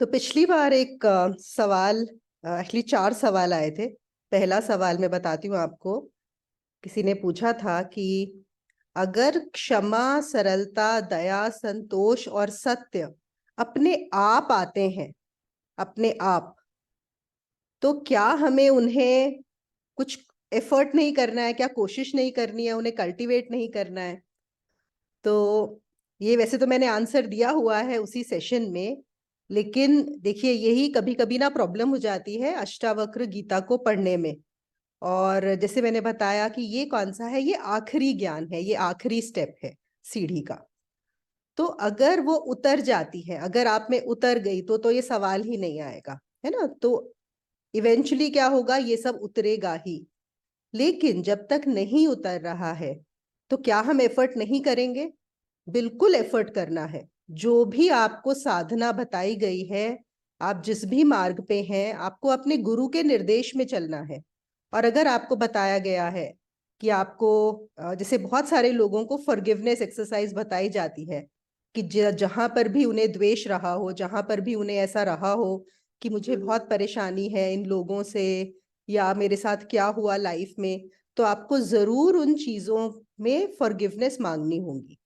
तो पिछली बार एक सवाल, एक्चुअली 4 सवाल आए थे। पहला सवाल मैं बताती हूँ आपको। किसी ने पूछा था कि अगर क्षमा, सरलता, दया, संतोष और सत्य अपने आप आते हैं, अपने आप, तो क्या हमें उन्हें कुछ एफर्ट नहीं करना है? क्या कोशिश नहीं करनी है? उन्हें कल्टीवेट नहीं करना है? तो ये वैसे तो मैंने आंसर दिया हुआ है उसी सेशन में, लेकिन देखिए यही कभी कभी ना प्रॉब्लम हो जाती है अष्टावक्र गीता को पढ़ने में। और जैसे मैंने बताया कि ये कौन सा है, ये आखिरी ज्ञान है, ये आखिरी स्टेप है सीढ़ी का। तो अगर वो उतर जाती है, अगर आप में उतर गई, तो ये सवाल ही नहीं आएगा, है ना। तो इवेंचुअली क्या होगा, ये सब उतरेगा ही। लेकिन जब तक नहीं उतर रहा है तो क्या हम एफर्ट नहीं करेंगे? बिल्कुल एफर्ट करना है। जो भी आपको साधना बताई गई है, आप जिस भी मार्ग पे हैं, आपको अपने गुरु के निर्देश में चलना है। और अगर आपको बताया गया है कि आपको जैसे बहुत सारे लोगों को फॉरगिवनेस एक्सरसाइज बताई जाती है कि जहां पर भी उन्हें द्वेष रहा हो, जहां पर भी उन्हें ऐसा रहा हो कि मुझे बहुत परेशानी है इन लोगों से, या मेरे साथ क्या हुआ लाइफ में, तो आपको जरूर उन चीजों में फॉरगिवनेस मांगनी होगी।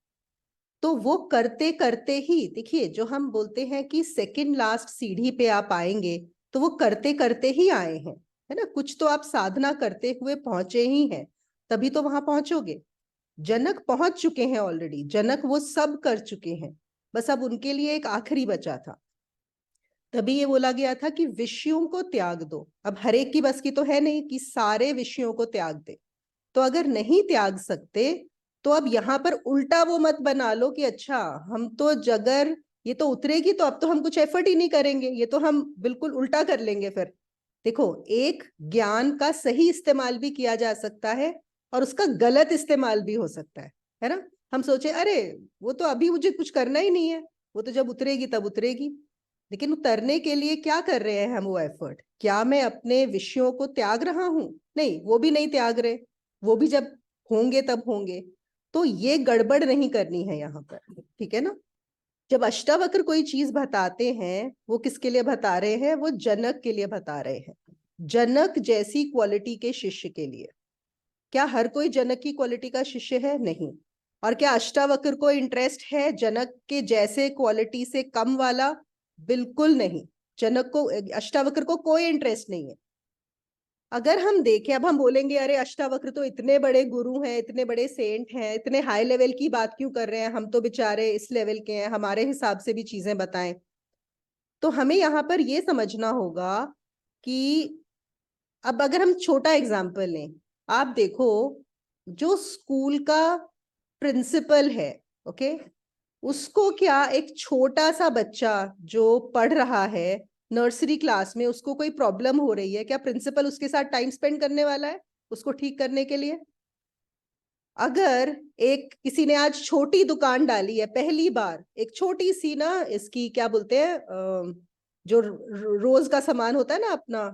तो वो करते करते ही देखिए, जो हम बोलते हैं कि सेकंड लास्ट सीढ़ी पे आप आएंगे, तो वो करते करते ही आए हैं, है ना। कुछ तो आप साधना करते हुए पहुंचे ही हैं, तभी तो वहां पहुंचोगे। जनक पहुंच चुके हैं ऑलरेडी, जनक वो सब कर चुके हैं, बस अब उनके लिए एक आखिरी बचा था। तभी ये बोला गया था कि विषयों को त्याग दो। अब हर एक की बस की तो है नहीं कि सारे विषयों को त्याग दे। तो अगर नहीं त्याग सकते, तो अब यहां पर उल्टा वो मत बना लो कि अच्छा, हम तो अगर ये तो उतरेगी तो अब तो हम कुछ एफर्ट ही नहीं करेंगे, ये तो हम बिल्कुल उल्टा कर लेंगे फिर। देखो, एक ज्ञान का सही इस्तेमाल भी किया जा सकता है और उसका गलत इस्तेमाल भी हो सकता है ना। हम सोचे अरे वो तो अभी मुझे कुछ करना ही नहीं है, वो तो जब उतरेगी तब उतरेगी। लेकिन उतरने के लिए क्या कर रहे हैं हम वो एफर्ट? क्या मैं अपने विषयों को त्याग रहा हूं? नहीं, वो भी नहीं त्याग रहे। वो भी जब होंगे तब होंगे। तो ये गड़बड़ नहीं करनी है यहाँ पर, ठीक है ना। जब अष्टावक्र कोई चीज बताते हैं, वो किसके लिए बता रहे हैं? वो जनक के लिए बता रहे हैं, जनक जैसी क्वालिटी के शिष्य के लिए। क्या हर कोई जनक की क्वालिटी का शिष्य है? नहीं। और क्या अष्टावक्र को इंटरेस्ट है जनक के जैसे क्वालिटी से कम वाला? बिल्कुल नहीं। जनक को, अष्टावक्र को कोई इंटरेस्ट नहीं है। अगर हम देखें, अब हम बोलेंगे अरे अष्टावक्र तो इतने बड़े गुरु हैं, इतने बड़े सेंट हैं, इतने हाई लेवल की बात क्यों कर रहे हैं, हम तो बेचारे इस लेवल के हैं, हमारे हिसाब से भी चीजें बताएं। तो हमें यहाँ पर ये समझना होगा कि अब अगर हम छोटा एग्जाम्पल लें, आप देखो, जो स्कूल का प्रिंसिपल है, ओके, उसको क्या एक छोटा सा बच्चा जो पढ़ रहा है नर्सरी क्लास में, उसको कोई प्रॉब्लम हो रही है, क्या प्रिंसिपल उसके साथ टाइम स्पेंड करने वाला है उसको ठीक करने के लिए? अगर एक किसी ने आज छोटी दुकान डाली है, पहली बार एक छोटी सी ना, इसकी क्या बोलते हैं, जो रोज का सामान होता है ना अपना,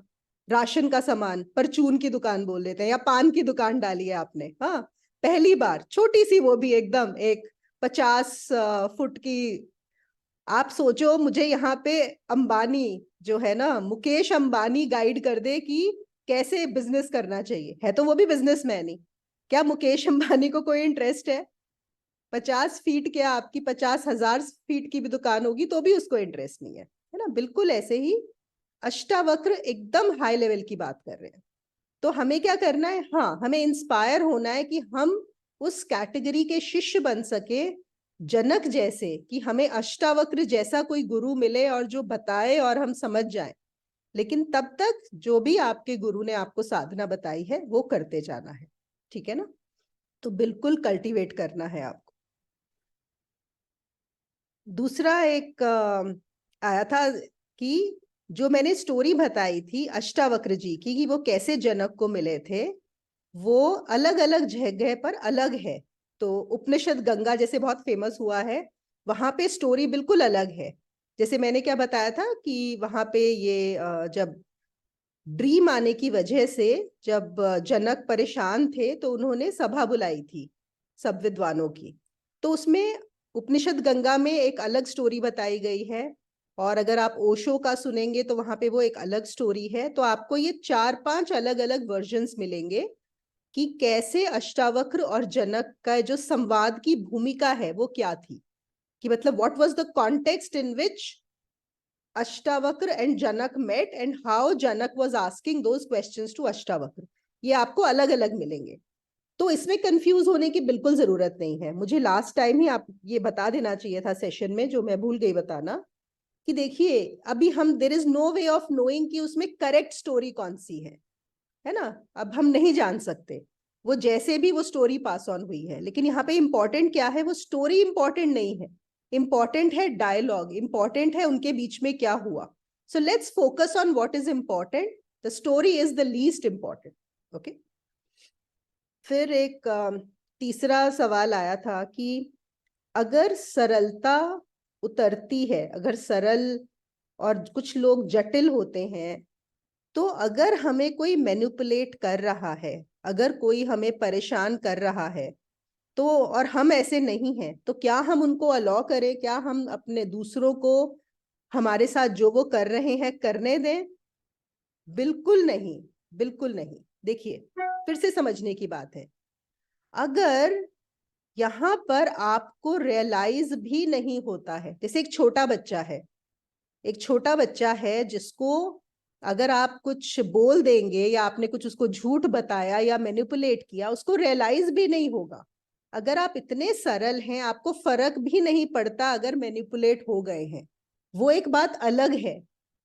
राशन का सामान, परचून की दुकान बोल देते हैं, या पान की दुकान डाली है आपने, हाँ, पहली बार छोटी सी, वो भी एकदम एक 50 फुट की। आप सोचो, मुझे यहाँ पे अंबानी जो है ना, मुकेश अंबानी गाइड कर दे कि कैसे बिजनेस करना चाहिए, है तो वो भी बिजनेसमैन ही। क्या मुकेश अंबानी को कोई इंटरेस्ट है? 50 फीट क्या, आपकी 50,000 फीट की भी दुकान होगी तो भी उसको इंटरेस्ट नहीं है ना। बिल्कुल ऐसे ही अष्टावक्र एकदम हाई लेवल की बात कर रहे हैं। तो हमें क्या करना है? हाँ, हमें इंस्पायर होना है कि हम उस कैटेगरी के शिष्य बन सके, जनक जैसे, कि हमें अष्टावक्र जैसा कोई गुरु मिले और जो बताए और हम समझ जाएं। लेकिन तब तक जो भी आपके गुरु ने आपको साधना बताई है वो करते जाना है, ठीक है ना। तो बिल्कुल कल्टीवेट करना है आपको। दूसरा एक आया था कि जो मैंने स्टोरी बताई थी अष्टावक्र जी की कि वो कैसे जनक को मिले थे, वो अलग अलग जगह पर अलग है। तो उपनिषद गंगा जैसे बहुत फेमस हुआ है, वहां पे स्टोरी बिल्कुल अलग है। जैसे मैंने क्या बताया था कि वहां पे ये जब ड्रीम आने की वजह से, जब जनक परेशान थे तो उन्होंने सभा बुलाई थी सब विद्वानों की। तो उसमें उपनिषद गंगा में एक अलग स्टोरी बताई गई है, और अगर आप ओशो का सुनेंगे तो वहां पे वो एक अलग स्टोरी है। तो आपको ये 4-5 अलग अलग वर्जन्स मिलेंगे कि कैसे अष्टावक्र और जनक का जो संवाद की भूमिका है वो क्या थी, कि मतलब what was the context in which Ashtavakra and Janak met and how Janak was asking those questions to Ashtavakra. ये आपको अलग अलग मिलेंगे, तो इसमें कंफ्यूज होने की बिल्कुल जरूरत नहीं है। मुझे लास्ट टाइम ही आप ये बता देना चाहिए था सेशन में, जो मैं भूल गई बताना, कि देखिए अभी हम there is no way of knowing कि उसमें करेक्ट स्टोरी कौन सी है ना। अब हम नहीं जान सकते, वो जैसे भी वो स्टोरी पास ऑन हुई है, लेकिन यहाँ पे इंपॉर्टेंट क्या है, वो स्टोरी इंपॉर्टेंट नहीं है, इंपॉर्टेंट है डायलॉग, इंपॉर्टेंट है उनके बीच में क्या हुआ। So let's focus on what is important, the story is the least important. Okay. फिर एक तीसरा सवाल आया था कि अगर सरलता उतरती है, अगर सरल और कुछ लोग जटिल होते हैं, तो अगर हमें कोई मैनिपुलेट कर रहा है, अगर कोई हमें परेशान कर रहा है, तो और हम ऐसे नहीं हैं, तो क्या हम उनको अलाउ करें, क्या हम अपने दूसरों को हमारे साथ जो वो कर रहे हैं करने दें? बिल्कुल नहीं, बिल्कुल नहीं। देखिए फिर से समझने की बात है, अगर यहां पर आपको रियलाइज भी नहीं होता है, जैसे एक छोटा बच्चा है, एक छोटा बच्चा है जिसको अगर आप कुछ बोल देंगे या आपने कुछ उसको झूठ बताया या मैनिपुलेट किया, उसको रियलाइज भी नहीं होगा। अगर आप इतने सरल हैं, आपको फर्क भी नहीं पड़ता अगर मैनिपुलेट हो गए हैं, वो एक बात अलग है।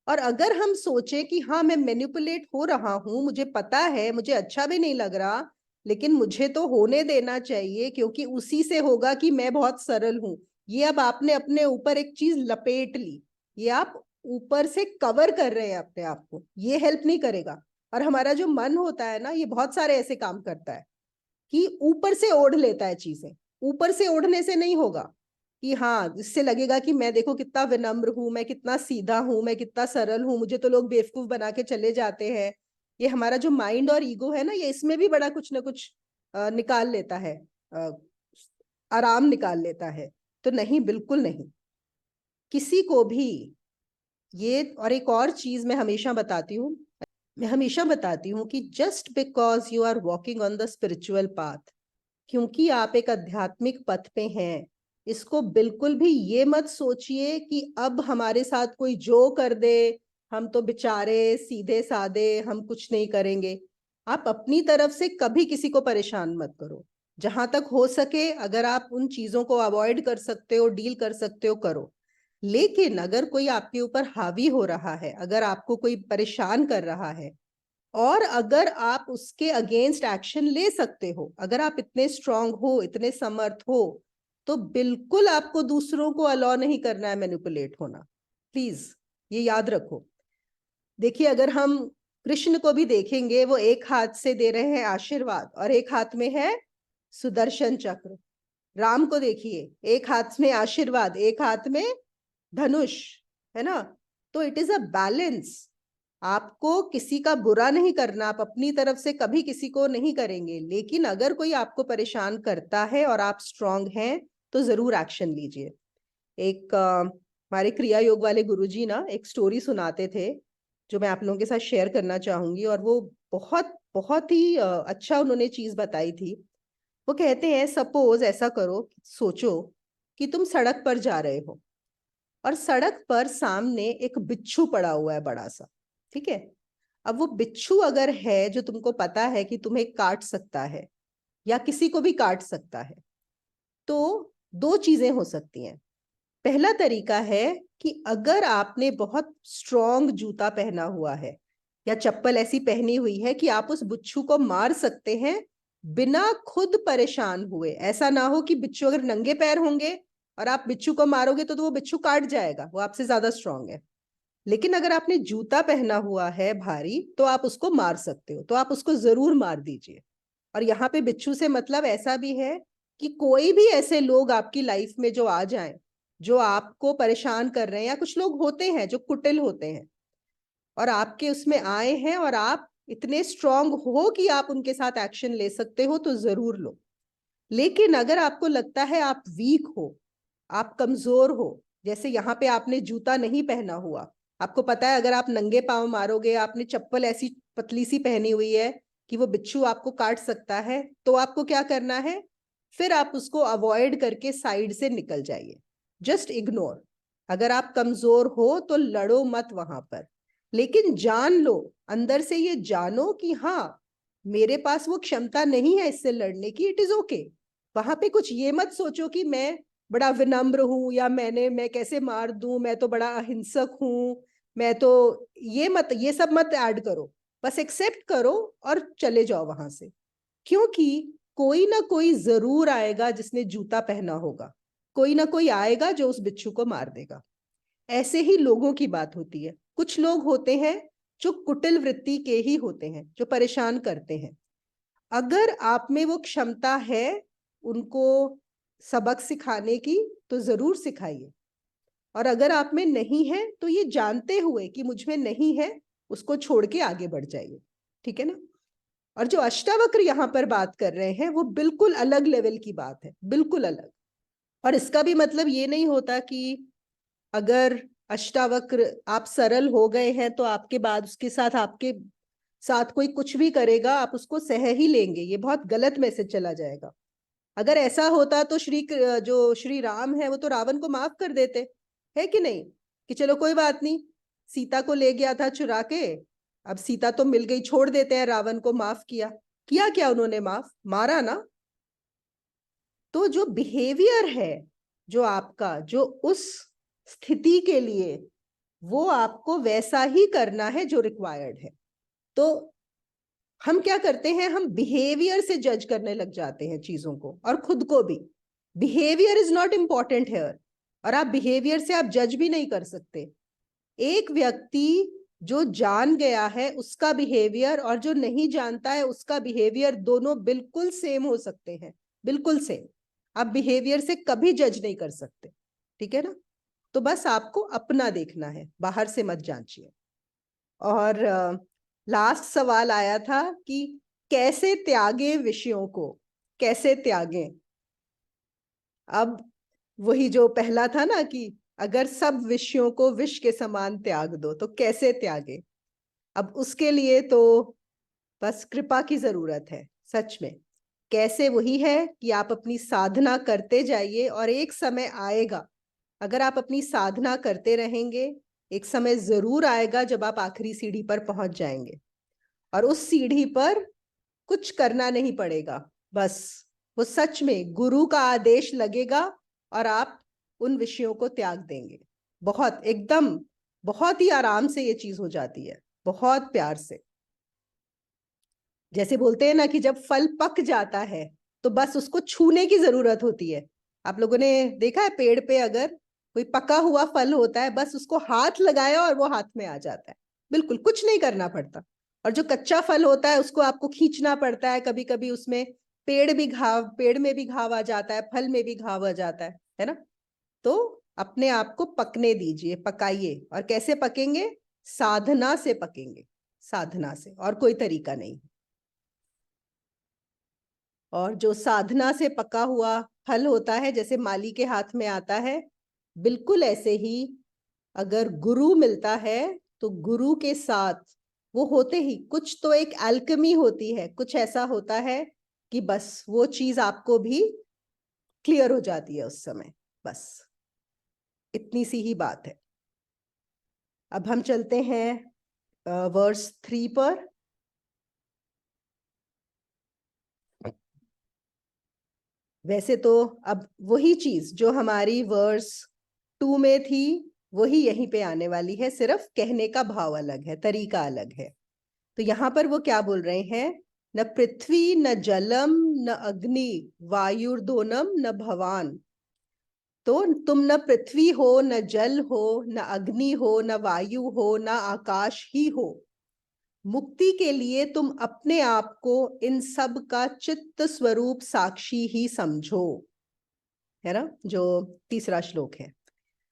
और अगर हम सोचे कि हाँ मैं मैनिपुलेट हो रहा हूं, मुझे पता है, मुझे अच्छा भी नहीं लग रहा, लेकिन मुझे तो होने देना चाहिए क्योंकि उसी से होगा कि मैं बहुत सरल हूं, ये अब आपने अपने ऊपर एक चीज लपेट ली, ये आप ऊपर से कवर कर रहे हैं अपने आप को, ये हेल्प नहीं करेगा। और हमारा जो मन होता है ना, ये बहुत सारे ऐसे काम करता है कि ऊपर से ओढ़ लेता है चीजें। ऊपर से ओढ़ने से नहीं होगा कि हाँ इससे लगेगा कि मैं देखो कितना विनम्र हूं, मैं कितना सीधा हूं, मैं कितना सरल हूं, मुझे तो लोग बेवकूफ बना के चले जाते हैं। ये हमारा जो माइंड और ईगो है ना, ये इसमें भी बड़ा कुछ ना कुछ निकाल लेता है, आराम निकाल लेता है। तो नहीं, बिल्कुल नहीं, किसी को भी ये। और एक और चीज मैं हमेशा बताती हूँ, मैं हमेशा बताती हूँ कि just because you are walking on the spiritual path, क्योंकि आप एक आध्यात्मिक पथ पे हैं, इसको बिल्कुल भी ये मत सोचिए कि अब हमारे साथ कोई जो कर दे, हम तो बेचारे सीधे साधे, हम कुछ नहीं करेंगे। आप अपनी तरफ से कभी किसी को परेशान मत करो। जहां तक हो सके, अगर आप उन चीजों को अवॉइड कर सकते हो, डील कर सकते हो, करो। लेकिन अगर कोई आपके ऊपर हावी हो रहा है, अगर आपको कोई परेशान कर रहा है, और अगर आप उसके अगेंस्ट एक्शन ले सकते हो, अगर आप इतने स्ट्रांग हो, इतने समर्थ हो, तो बिल्कुल आपको दूसरों को अलाउ नहीं करना है मैनिपुलेट होना। प्लीज ये याद रखो। देखिए अगर हम कृष्ण को भी देखेंगे, वो एक हाथ से दे रहे हैं आशीर्वाद और एक हाथ में है सुदर्शन चक्र। राम को देखिए, एक हाथ में आशीर्वाद, एक हाथ में धनुष, है ना। तो इट इज अ बैलेंस। आपको किसी का बुरा नहीं करना, आप अपनी तरफ से कभी किसी को नहीं करेंगे, लेकिन अगर कोई आपको परेशान करता है और आप स्ट्रांग हैं, तो जरूर एक्शन लीजिए। एक हमारे क्रिया योग वाले गुरुजी ना एक स्टोरी सुनाते थे, जो मैं आप लोगों के साथ शेयर करना चाहूंगी, और वो बहुत बहुत ही अच्छा उन्होंने चीज बताई थी। वो कहते हैं, सपोज ऐसा करो, सोचो कि तुम सड़क पर जा रहे हो और सड़क पर सामने एक बिच्छू पड़ा हुआ है, बड़ा सा, ठीक है। अब वो बिच्छू अगर है जो तुमको पता है कि तुम्हें काट सकता है या किसी को भी काट सकता है, तो दो चीजें हो सकती हैं। पहला तरीका है कि अगर आपने बहुत स्ट्रॉन्ग जूता पहना हुआ है या चप्पल ऐसी पहनी हुई है कि आप उस बिच्छू को मार सकते हैं बिना खुद परेशान हुए। ऐसा ना हो कि बिच्छू अगर नंगे पैर होंगे और आप बिच्छू को मारोगे तो वो बिच्छू काट जाएगा, वो आपसे ज्यादा स्ट्रांग है। लेकिन अगर आपने जूता पहना हुआ है भारी, तो आप उसको मार सकते हो, तो आप उसको जरूर मार दीजिए। और यहाँ पे बिच्छू से मतलब ऐसा भी है कि कोई भी ऐसे लोग आपकी लाइफ में जो आ जाएं, जो आपको परेशान कर रहे हैं, या कुछ लोग होते हैं जो कुटिल होते हैं और आपके उसमें आए हैं और आप इतने स्ट्रांग हो कि आप उनके साथ एक्शन ले सकते हो, तो जरूर लो। लेकिन अगर आपको लगता है आप वीक हो, आप कमजोर हो, जैसे यहाँ पे आपने जूता नहीं पहना हुआ, आपको पता है अगर आप नंगे पांव मारोगे, आपने चप्पल ऐसी पतली सी पहनी हुई है कि वो बिच्छू आपको काट सकता है, तो आपको क्या करना है, फिर आप उसको अवॉइड करके साइड से निकल जाइए, जस्ट इग्नोर। अगर आप कमजोर हो तो लड़ो मत वहां पर, लेकिन जान लो, अंदर से ये जानो कि हाँ, मेरे पास वो क्षमता नहीं है इससे लड़ने की, इट इज ओके। वहां पे कुछ ये मत सोचो कि मैं बड़ा विनम्र हूं, या मैं कैसे मार दूं, मैं तो बड़ा अहिंसक हूं, मैं तो, ये सब मत ऐड करो। बस एक्सेप्ट करो और चले जाओ वहां से, क्योंकि कोई ना कोई जरूर आएगा जिसने जूता पहना होगा, कोई ना कोई आएगा जो उस बिच्छू को मार देगा। ऐसे ही लोगों की बात होती है। कुछ लोग होते हैं जो कुटिल वृत्ति के ही होते हैं, जो परेशान करते हैं। अगर आप में वो क्षमता है उनको सबक सिखाने की, तो जरूर सिखाइए। और अगर आप में नहीं है तो ये जानते हुए कि मुझ में नहीं है, उसको छोड़ के आगे बढ़ जाइए, ठीक है ना। और जो अष्टावक्र यहाँ पर बात कर रहे हैं वो बिल्कुल अलग लेवल की बात है, बिल्कुल अलग। और इसका भी मतलब ये नहीं होता कि अगर अष्टावक्र आप सरल हो गए हैं तो आपके बाद उसके साथ आपके साथ कोई कुछ भी करेगा आप उसको सह ही लेंगे, ये बहुत गलत मैसेज चला जाएगा। अगर ऐसा होता तो जो श्री राम है वो तो रावण को माफ कर देते, है कि नहीं, कि चलो कोई बात नहीं, सीता को ले गया था चुरा के, अब सीता तो मिल गई, छोड़ देते हैं, रावण को माफ किया। किया क्या उन्होंने, माफ, मारा ना। तो जो बिहेवियर है जो आपका, जो उस स्थिति के लिए, वो आपको वैसा ही करना है जो रिक्वायर्ड है। तो हम क्या करते हैं, हम बिहेवियर से जज करने लग जाते हैं चीजों को, और खुद को भी। Behaviour is not important here, और आप बिहेवियर से आप जज भी नहीं कर सकते। एक व्यक्ति जो जान गया है उसका बिहेवियर, और जो नहीं जानता है उसका बिहेवियर, दोनों बिल्कुल सेम हो सकते हैं, बिल्कुल सेम। आप बिहेवियर से कभी जज नहीं कर सकते, ठीक है ना। तो बस आपको अपना देखना है, बाहर से मत जांचिए। और लास्ट सवाल आया था कि कैसे त्यागे विषयों को, कैसे त्यागे। अब वही जो पहला था ना कि अगर सब विषयों को विष के समान त्याग दो, तो कैसे त्यागे। अब उसके लिए तो बस कृपा की जरूरत है, सच में। कैसे, वही है कि आप अपनी साधना करते जाइए, और एक समय आएगा, अगर आप अपनी साधना करते रहेंगे, एक समय जरूर आएगा जब आप आखिरी सीढ़ी पर पहुंच जाएंगे, और उस सीढ़ी पर कुछ करना नहीं पड़ेगा, बस वो सच में गुरु का आदेश लगेगा, और आप उन विषयों को त्याग देंगे। बहुत एकदम, बहुत ही आराम से ये चीज हो जाती है, बहुत प्यार से। जैसे बोलते हैं ना कि जब फल पक जाता है तो बस उसको छूने की जरूरत होती है। आप लोगों ने देखा है पेड़ पे अगर कोई पका हुआ फल होता है, बस उसको हाथ लगाया और वो हाथ में आ जाता है, बिल्कुल कुछ नहीं करना पड़ता। और जो कच्चा फल होता है उसको आपको खींचना पड़ता है, कभी कभी उसमें पेड़ में भी घाव आ जाता है, फल में भी घाव आ जाता है ना। तो अपने आप को पकने दीजिए, पकाइए। और कैसे पकेंगे, साधना से पकेंगे, साधना से, और कोई तरीका नहीं। और जो साधना से पका हुआ फल होता है, जैसे माली के हाथ में आता है, बिल्कुल ऐसे ही अगर गुरु मिलता है तो गुरु के साथ वो होते ही कुछ तो एक अल्केमी होती है, कुछ ऐसा होता है कि बस वो चीज आपको भी क्लियर हो जाती है उस समय, बस इतनी सी ही बात है। अब हम चलते हैं वर्स 3 पर। वैसे तो अब वही चीज जो हमारी वर्स 2 में थी वही यहीं पे आने वाली है, सिर्फ कहने का भाव अलग है, तरीका अलग है। तो यहां पर वो क्या बोल रहे हैं, न पृथ्वी न जलम न अग्नि वायुर्दोनम न भवान। तो तुम न पृथ्वी हो, न जल हो, न अग्नि हो, न वायु हो, न आकाश ही हो। मुक्ति के लिए तुम अपने आप को इन सब का चित्त स्वरूप साक्षी ही समझो, है ना, जो तीसरा श्लोक है।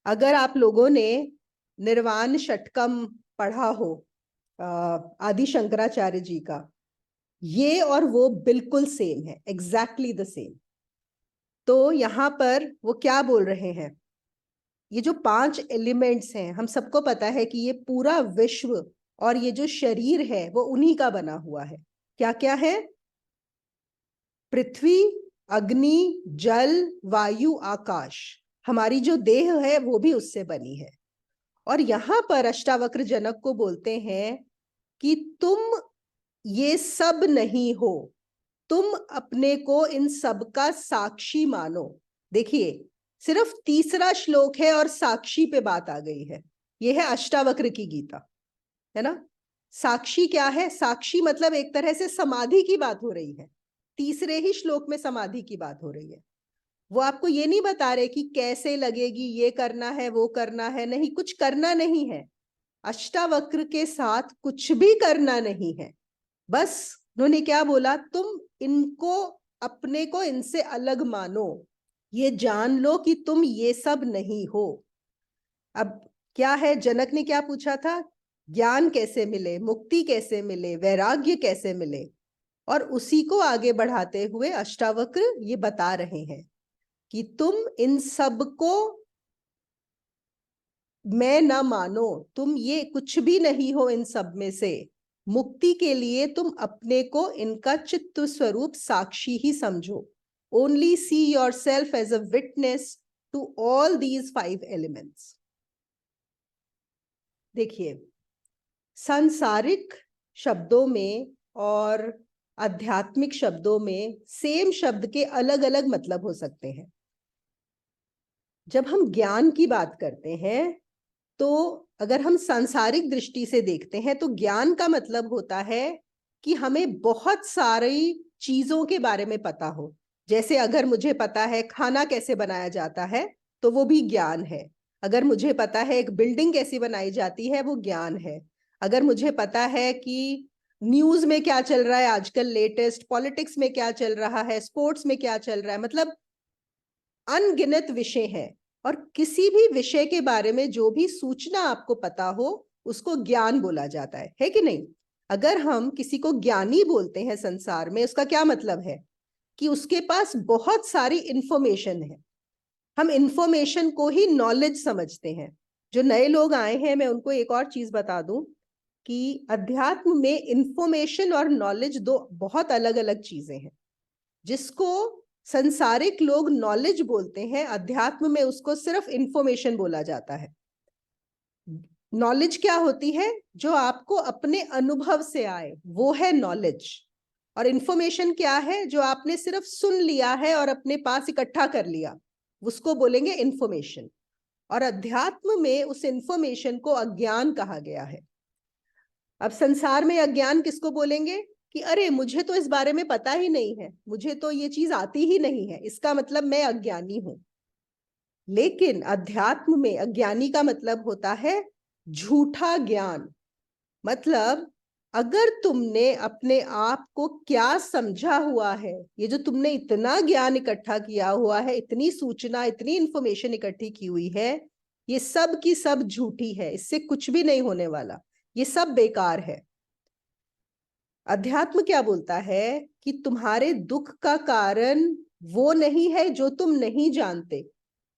अगर आप लोगों ने निर्वाण षटकम पढ़ा हो आदि शंकराचार्य जी का, ये और वो बिल्कुल सेम है, एग्जैक्टली द सेम। तो यहां पर वो क्या बोल रहे हैं, ये जो 5 एलिमेंट्स हैं, हम सबको पता है कि ये पूरा विश्व और ये जो शरीर है वो उन्हीं का बना हुआ है। क्या क्या है? पृथ्वी, अग्नि, जल, वायु, आकाश। हमारी जो देह है वो भी उससे बनी है। और यहां पर अष्टावक्र जनक को बोलते हैं कि तुम ये सब नहीं हो, तुम अपने को इन सब का साक्षी मानो। देखिए, सिर्फ तीसरा श्लोक है और साक्षी पे बात आ गई है। यह है अष्टावक्र की गीता, है ना। साक्षी क्या है? साक्षी मतलब एक तरह से समाधि की बात हो रही है। तीसरे ही श्लोक में समाधि की बात हो रही है। वो आपको ये नहीं बता रहे कि कैसे लगेगी, ये करना है, वो करना है, नहीं, कुछ करना नहीं है। अष्टावक्र के साथ कुछ भी करना नहीं है। बस उन्होंने क्या बोला, तुम इनको, अपने को इनसे अलग मानो, ये जान लो कि तुम ये सब नहीं हो। अब क्या है, जनक ने क्या पूछा था? ज्ञान कैसे मिले, मुक्ति कैसे मिले, वैराग्य कैसे मिले? और उसी को आगे बढ़ाते हुए अष्टावक्र ये बता रहे हैं कि तुम इन सब को मैं ना मानो, तुम ये कुछ भी नहीं हो इन सब में से। मुक्ति के लिए तुम अपने को इनका चित्त स्वरूप साक्षी ही समझो। Only see yourself as a witness to all these 5 elements. देखिए, सांसारिक शब्दों में और आध्यात्मिक शब्दों में सेम शब्द के अलग अलग मतलब हो सकते हैं। जब हम ज्ञान की बात करते हैं तो अगर हम सांसारिक दृष्टि से देखते हैं तो ज्ञान का मतलब होता है कि हमें बहुत सारी चीजों के बारे में पता हो। जैसे अगर मुझे पता है खाना कैसे बनाया जाता है तो वो भी ज्ञान है। अगर मुझे पता है एक बिल्डिंग कैसी बनाई जाती है, वो ज्ञान है। अगर मुझे पता है कि न्यूज में क्या चल रहा है आजकल, लेटेस्ट पॉलिटिक्स में क्या चल रहा है, स्पोर्ट्स में क्या चल रहा है, मतलब अनगिनत विषय हैं। और किसी भी विषय के बारे में जो भी सूचना आपको पता हो उसको ज्ञान बोला जाता है कि नहीं? अगर हम किसी को ज्ञानी बोलते हैं संसार में, उसका क्या मतलब है? कि उसके पास बहुत सारी इंफॉर्मेशन है। हम इंफॉर्मेशन को ही नॉलेज समझते हैं। जो नए लोग आए हैं, मैं उनको एक और चीज बता दूं कि अध्यात्म में इंफॉर्मेशन और नॉलेज दो बहुत अलग अलग चीजें हैं। जिसको संसारिक लोग नॉलेज बोलते हैं, अध्यात्म में उसको सिर्फ इंफॉर्मेशन बोला जाता है। नॉलेज क्या होती है? जो आपको अपने अनुभव से आए, वो है नॉलेज। और इंफॉर्मेशन क्या है? जो आपने सिर्फ सुन लिया है और अपने पास इकट्ठा कर लिया, उसको बोलेंगे इंफॉर्मेशन। और अध्यात्म में उस इंफॉर्मेशन को अज्ञान कहा गया है। अब संसार में अज्ञान किसको बोलेंगे? कि अरे मुझे तो इस बारे में पता ही नहीं है, मुझे तो ये चीज आती ही नहीं है, इसका मतलब मैं अज्ञानी हूं। लेकिन अध्यात्म में अज्ञानी का मतलब होता है झूठा ज्ञान। मतलब अगर तुमने अपने आप को क्या समझा हुआ है, ये जो तुमने इतना ज्ञान इकट्ठा किया हुआ है, इतनी सूचना, इतनी इंफॉर्मेशन इकट्ठी की हुई है, ये सब की सब झूठी है, इससे कुछ भी नहीं होने वाला, ये सब बेकार है। अध्यात्म क्या बोलता है कि तुम्हारे दुख का कारण वो नहीं है जो तुम नहीं जानते।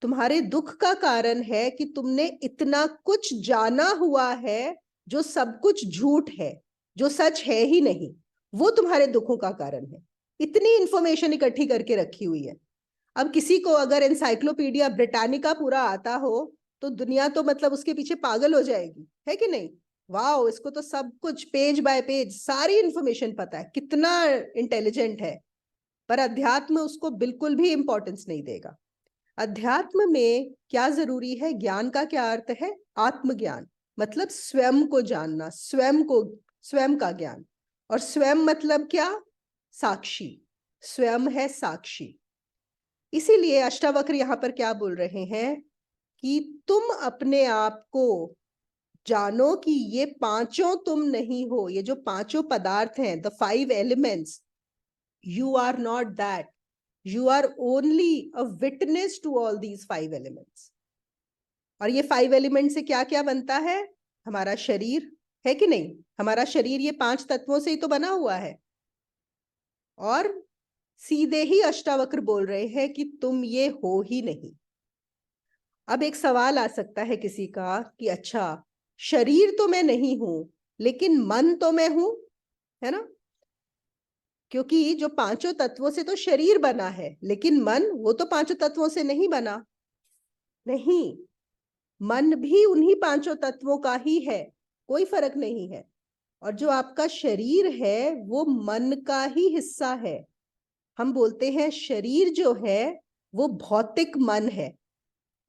तुम्हारे दुख का कारण है कि तुमने इतना कुछ जाना हुआ है जो सब कुछ झूठ है, जो सच है ही नहीं। वो तुम्हारे दुखों का कारण है। इतनी इंफॉर्मेशन इकट्ठी करके रखी हुई है। अब किसी को अगर एनसाइक्लोपीडिया ब्रिटानिका पूरा आता हो तो दुनिया तो मतलब उसके पीछे पागल हो जाएगी, है कि नहीं? वाह, इसको तो सब कुछ पेज बाय पेज सारी इंफॉर्मेशन पता है, कितना इंटेलिजेंट है। पर अध्यात्म उसको बिल्कुल भी इंपॉर्टेंस नहीं देगा। अध्यात्म में क्या जरूरी है? ज्ञान का क्या अर्थ है? आत्मज्ञान, मतलब स्वयं को जानना, स्वयं को, स्वयं का ज्ञान। और स्वयं मतलब क्या? साक्षी। स्वयं है साक्षी। इसीलिए अष्टावक्र यहां पर क्या बोल रहे हैं कि तुम अपने आप को जानो कि ये पांचों तुम नहीं हो। ये जो पांचों पदार्थ हैं, the 5 elements, you are not that. You are only a witness to all these 5 elements. और ये 5 एलिमेंट से क्या क्या बनता है? हमारा शरीर, है कि नहीं? हमारा शरीर ये 5 तत्वों से ही तो बना हुआ है। और सीधे ही अष्टावक्र बोल रहे हैं कि तुम ये हो ही नहीं। अब एक सवाल आ सकता है किसी का कि अच्छा, शरीर तो मैं नहीं हूं लेकिन मन तो मैं हूं, है ना? क्योंकि जो पांचों तत्वों से तो शरीर बना है, लेकिन मन वो तो पांचों तत्वों से नहीं बना। नहीं, मन भी उन्हीं पांचों तत्वों का ही है, कोई फर्क नहीं है। और जो आपका शरीर है वो मन का ही हिस्सा है। हम बोलते हैं शरीर जो है वो भौतिक मन है।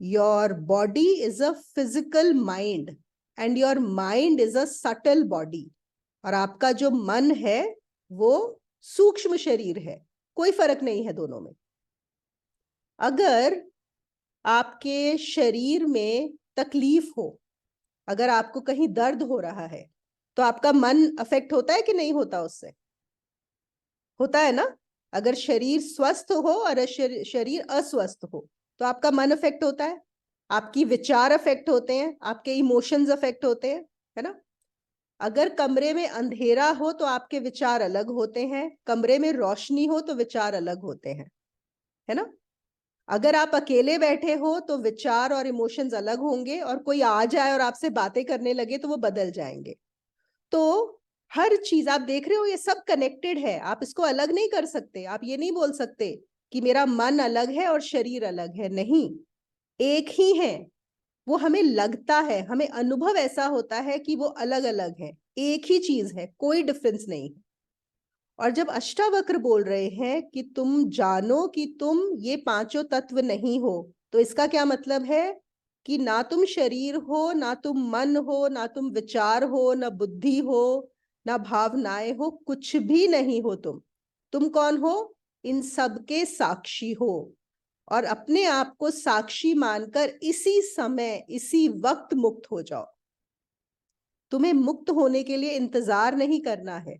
Your body is a physical mind and your mind is a subtle body. और आपका जो मन है वो सूक्ष्म शरीर है। कोई फर्क नहीं है दोनों में। अगर आपके शरीर में तकलीफ हो, अगर आपको कहीं दर्द हो रहा है, तो आपका मन अफेक्ट होता है कि नहीं होता? उससे होता है ना। अगर शरीर स्वस्थ हो और शरीर अस्वस्थ हो तो आपका मन अफेक्ट होता है, आपकी विचार अफेक्ट होते हैं, आपके इमोशंस अफेक्ट होते हैं, है ना। अगर कमरे में अंधेरा हो तो आपके विचार अलग होते हैं, कमरे में रोशनी हो तो विचार अलग होते हैं, है ना। अगर आप अकेले बैठे हो तो विचार और इमोशंस अलग होंगे, और कोई आ जाए और आपसे बातें करने लगे तो वो बदल जाएंगे। तो हर चीज आप देख रहे हो, ये सब कनेक्टेड है, आप इसको अलग नहीं कर सकते। आप ये नहीं बोल सकते कि मेरा मन अलग है और शरीर अलग है, नहीं, एक ही है। वो हमें लगता है, हमें अनुभव ऐसा होता है कि वो अलग अलग है, एक ही चीज है, कोई डिफरेंस नहीं। और जब अष्टावक्र बोल रहे हैं कि तुम जानो कि तुम ये पांचों तत्व नहीं हो, तो इसका क्या मतलब है कि ना तुम शरीर हो, ना तुम मन हो, ना तुम विचार हो, ना बुद्धि हो, ना भावनाएं हो, कुछ भी नहीं हो। तुम कौन हो? इन सब के साक्षी हो। और अपने आप को साक्षी मानकर इसी समय इसी वक्त मुक्त हो जाओ। तुम्हें मुक्त होने के लिए इंतजार नहीं करना है,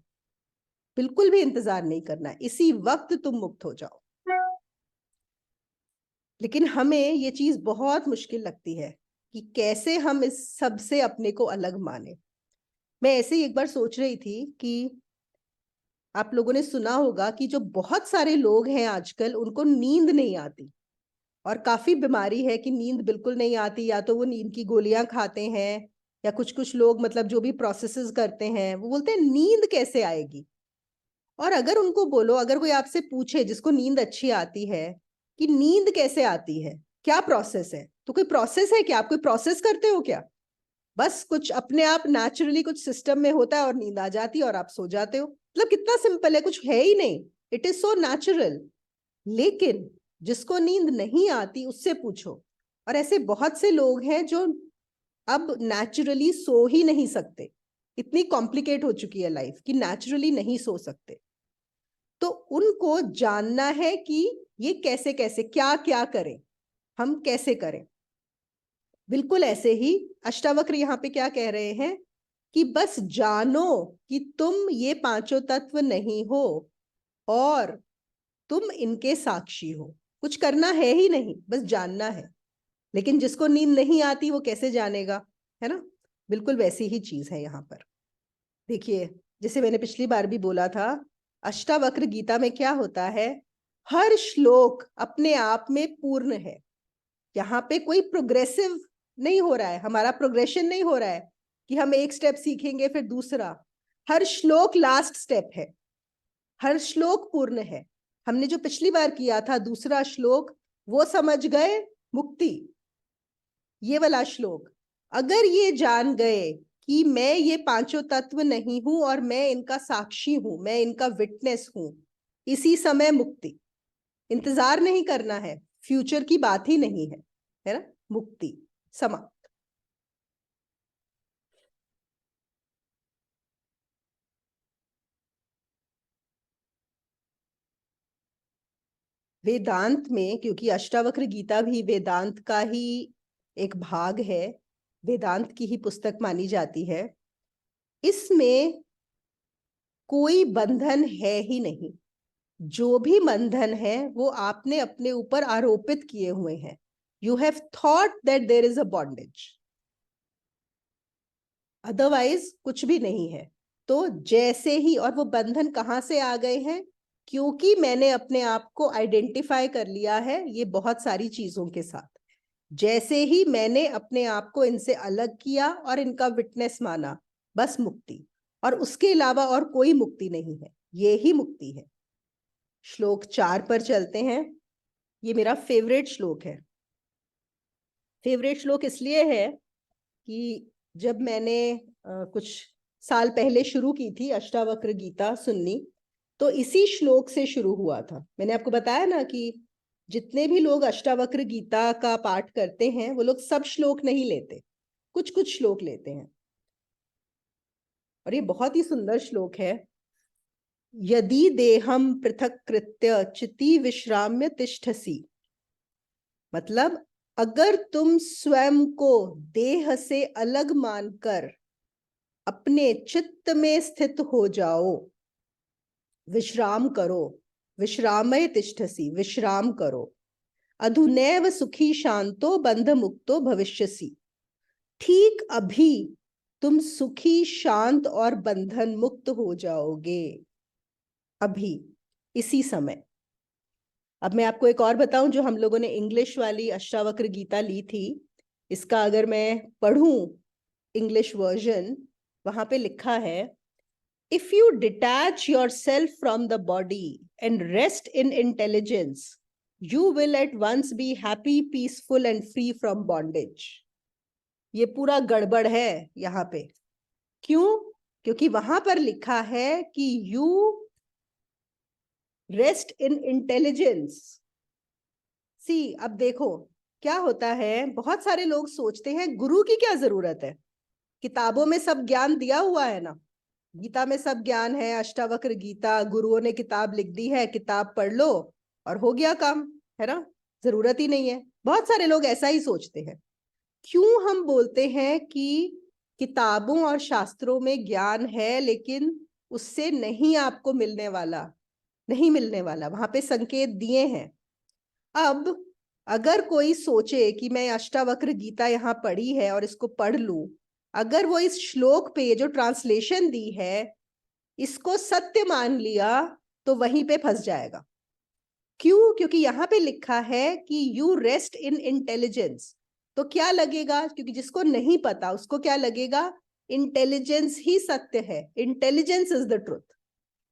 बिल्कुल भी इंतजार नहीं करना, इसी वक्त तुम मुक्त हो जाओ। लेकिन हमें ये चीज बहुत मुश्किल लगती है कि कैसे हम इस सब से अपने को अलग माने। मैं ऐसे ही एक बार सोच रही थी कि आप लोगों ने सुना होगा कि जो बहुत सारे लोग हैं आजकल उनको नींद नहीं आती, और काफी बीमारी है कि नींद बिल्कुल नहीं आती, या तो वो नींद की गोलियां खाते हैं, या कुछ कुछ लोग मतलब जो भी प्रोसेसेस करते हैं वो बोलते हैं नींद कैसे आएगी। और अगर उनको बोलो, अगर कोई आपसे पूछे जिसको नींद अच्छी आती है कि नींद कैसे आती है, क्या प्रोसेस है, तो कोई प्रोसेस है क्या? आप कोई प्रोसेस करते हो क्या? बस कुछ अपने आप नेचुरली कुछ सिस्टम में होता है और नींद आ जाती है और आप सो जाते हो। मतलब कितना सिंपल है, कुछ है ही नहीं, इट इज सो नेचुरल। लेकिन जिसको नींद नहीं आती उससे पूछो, और ऐसे बहुत से लोग हैं जो अब नेचुरली सो ही नहीं सकते। इतनी कॉम्प्लिकेट हो चुकी है लाइफ कि नेचुरली नहीं सो सकते। तो उनको जानना है कि ये कैसे कैसे क्या क्या करें, हम कैसे करें। बिल्कुल ऐसे ही अष्टावक्र यहाँ पे क्या कह रहे हैं कि बस जानो कि तुम ये पांचों तत्व नहीं हो और तुम इनके साक्षी हो। कुछ करना है ही नहीं, बस जानना है। लेकिन जिसको नींद नहीं आती वो कैसे जानेगा, है ना। बिल्कुल वैसी ही चीज है यहाँ पर। देखिए, जैसे मैंने पिछली बार भी बोला था, अष्टावक्र गीता में क्या होता है, हर श्लोक अपने आप में पूर्ण है। यहाँ पे कोई प्रोग्रेसिव नहीं हो रहा है, हमारा प्रोग्रेशन नहीं हो रहा है कि हम एक स्टेप सीखेंगे फिर दूसरा। हर श्लोक लास्ट स्टेप है, हर श्लोक पूर्ण है। हमने जो पिछली बार किया था दूसरा श्लोक, वो समझ गए, मुक्ति। ये वाला श्लोक, अगर ये जान गए कि मैं ये पांचों तत्व नहीं हूं और मैं इनका साक्षी हूं, मैं इनका विटनेस हूं, इसी समय मुक्ति। इंतजार नहीं करना है, फ्यूचर की बात ही नहीं है ना। मुक्ति समाप्त। वेदांत में, क्योंकि अष्टावक्र गीता भी वेदांत का ही एक भाग है, वेदांत की ही पुस्तक मानी जाती है, इसमें कोई बंधन है ही नहीं। जो भी बंधन है वो आपने अपने ऊपर आरोपित किए हुए हैं। You have thought that there is a bondage, otherwise कुछ भी नहीं है। तो जैसे ही, और वो बंधन कहाँ से आ गए हैं? क्योंकि मैंने अपने आप को आइडेंटिफाई कर लिया है ये बहुत सारी चीजों के साथ। जैसे ही मैंने अपने आप को इनसे अलग किया और इनका विटनेस माना, बस मुक्ति, और उसके अलावा और कोई मुक्ति नहीं है, ये ही मुक्ति है। श्लोक 4 पर चलते हैं। ये मेरा फेवरेट श्लोक है। फेवरेट श्लोक इसलिए है कि जब मैंने कुछ साल पहले शुरू की थी अष्टावक्र गीता सुननी, तो इसी श्लोक से शुरू हुआ था। मैंने आपको बताया ना कि जितने भी लोग अष्टावक्र गीता का पाठ करते हैं वो लोग सब श्लोक नहीं लेते, कुछ कुछ श्लोक लेते हैं। और ये बहुत ही सुंदर श्लोक है। यदि देहम पृथक कृत्य चिति विश्राम्य तिष्ठसी, मतलब अगर तुम स्वयं को देह से अलग मानकर अपने चित्त में स्थित हो जाओ, विश्राम करो, विश्रामय तिष्ठसी, विश्राम करो, अधुनैव सुखी शांतो बंध मुक्तो भविष्यसि, ठीक अभी तुम सुखी शांत और बंधन मुक्त हो जाओगे, अभी इसी समय। अब मैं आपको एक और बताऊं, जो हम लोगों ने इंग्लिश वाली अष्टावक्र गीता ली थी, इसका अगर मैं पढ़ूं इंग्लिश वर्जन, वहां पे लिखा है, if you detach yourself from the body and rest in intelligence, you will at once be happy, peaceful and free from bondage. ये पूरा गड़बड़ है यहाँ पे। क्यों? क्योंकि वहां पर लिखा है कि यू रेस्ट इन इंटेलिजेंस। सी, अब देखो क्या होता है, बहुत सारे लोग सोचते हैं गुरु की क्या जरूरत है, किताबों में सब ज्ञान दिया हुआ है ना, गीता में सब ज्ञान है, अष्टावक्र गीता गुरुओं ने किताब लिख दी है, किताब पढ़ लो और हो गया काम, है ना, जरूरत ही नहीं है। बहुत सारे लोग ऐसा ही सोचते हैं। क्यों हम बोलते हैं कि किताबों और शास्त्रों में ज्ञान है लेकिन उससे नहीं आपको मिलने वाला, नहीं मिलने वाला, वहां पे संकेत दिए हैं। अब अगर कोई सोचे कि मैं अष्टावक्र गीता यहाँ पढ़ी है और इसको पढ़ लूं, अगर वो इस श्लोक पे जो ट्रांसलेशन दी है इसको सत्य मान लिया, तो वहीं पे फंस जाएगा। क्यों? क्योंकि यहाँ पे लिखा है कि यू रेस्ट इन इंटेलिजेंस। तो क्या लगेगा, क्योंकि जिसको नहीं पता उसको क्या लगेगा, इंटेलिजेंस ही सत्य है, intelligence is the truth.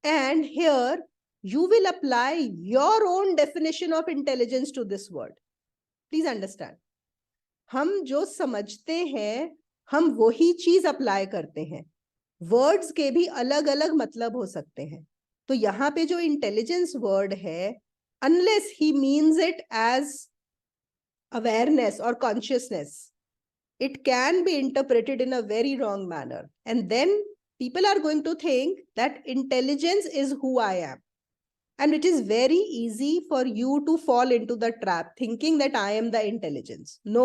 And here you will apply your own definition of intelligence to this word. Please understand. हम जो समझते हैं हम वही चीज अप्लाई करते हैं। वर्ड्स के भी अलग अलग मतलब हो सकते हैं। तो यहाँ पे जो इंटेलिजेंस वर्ड है, unless he means it as awareness or consciousness, it can be interpreted in a very wrong manner. And then people are going to think that intelligence is who I am. And it is very easy for you to fall into the trap thinking that I am the intelligence. No,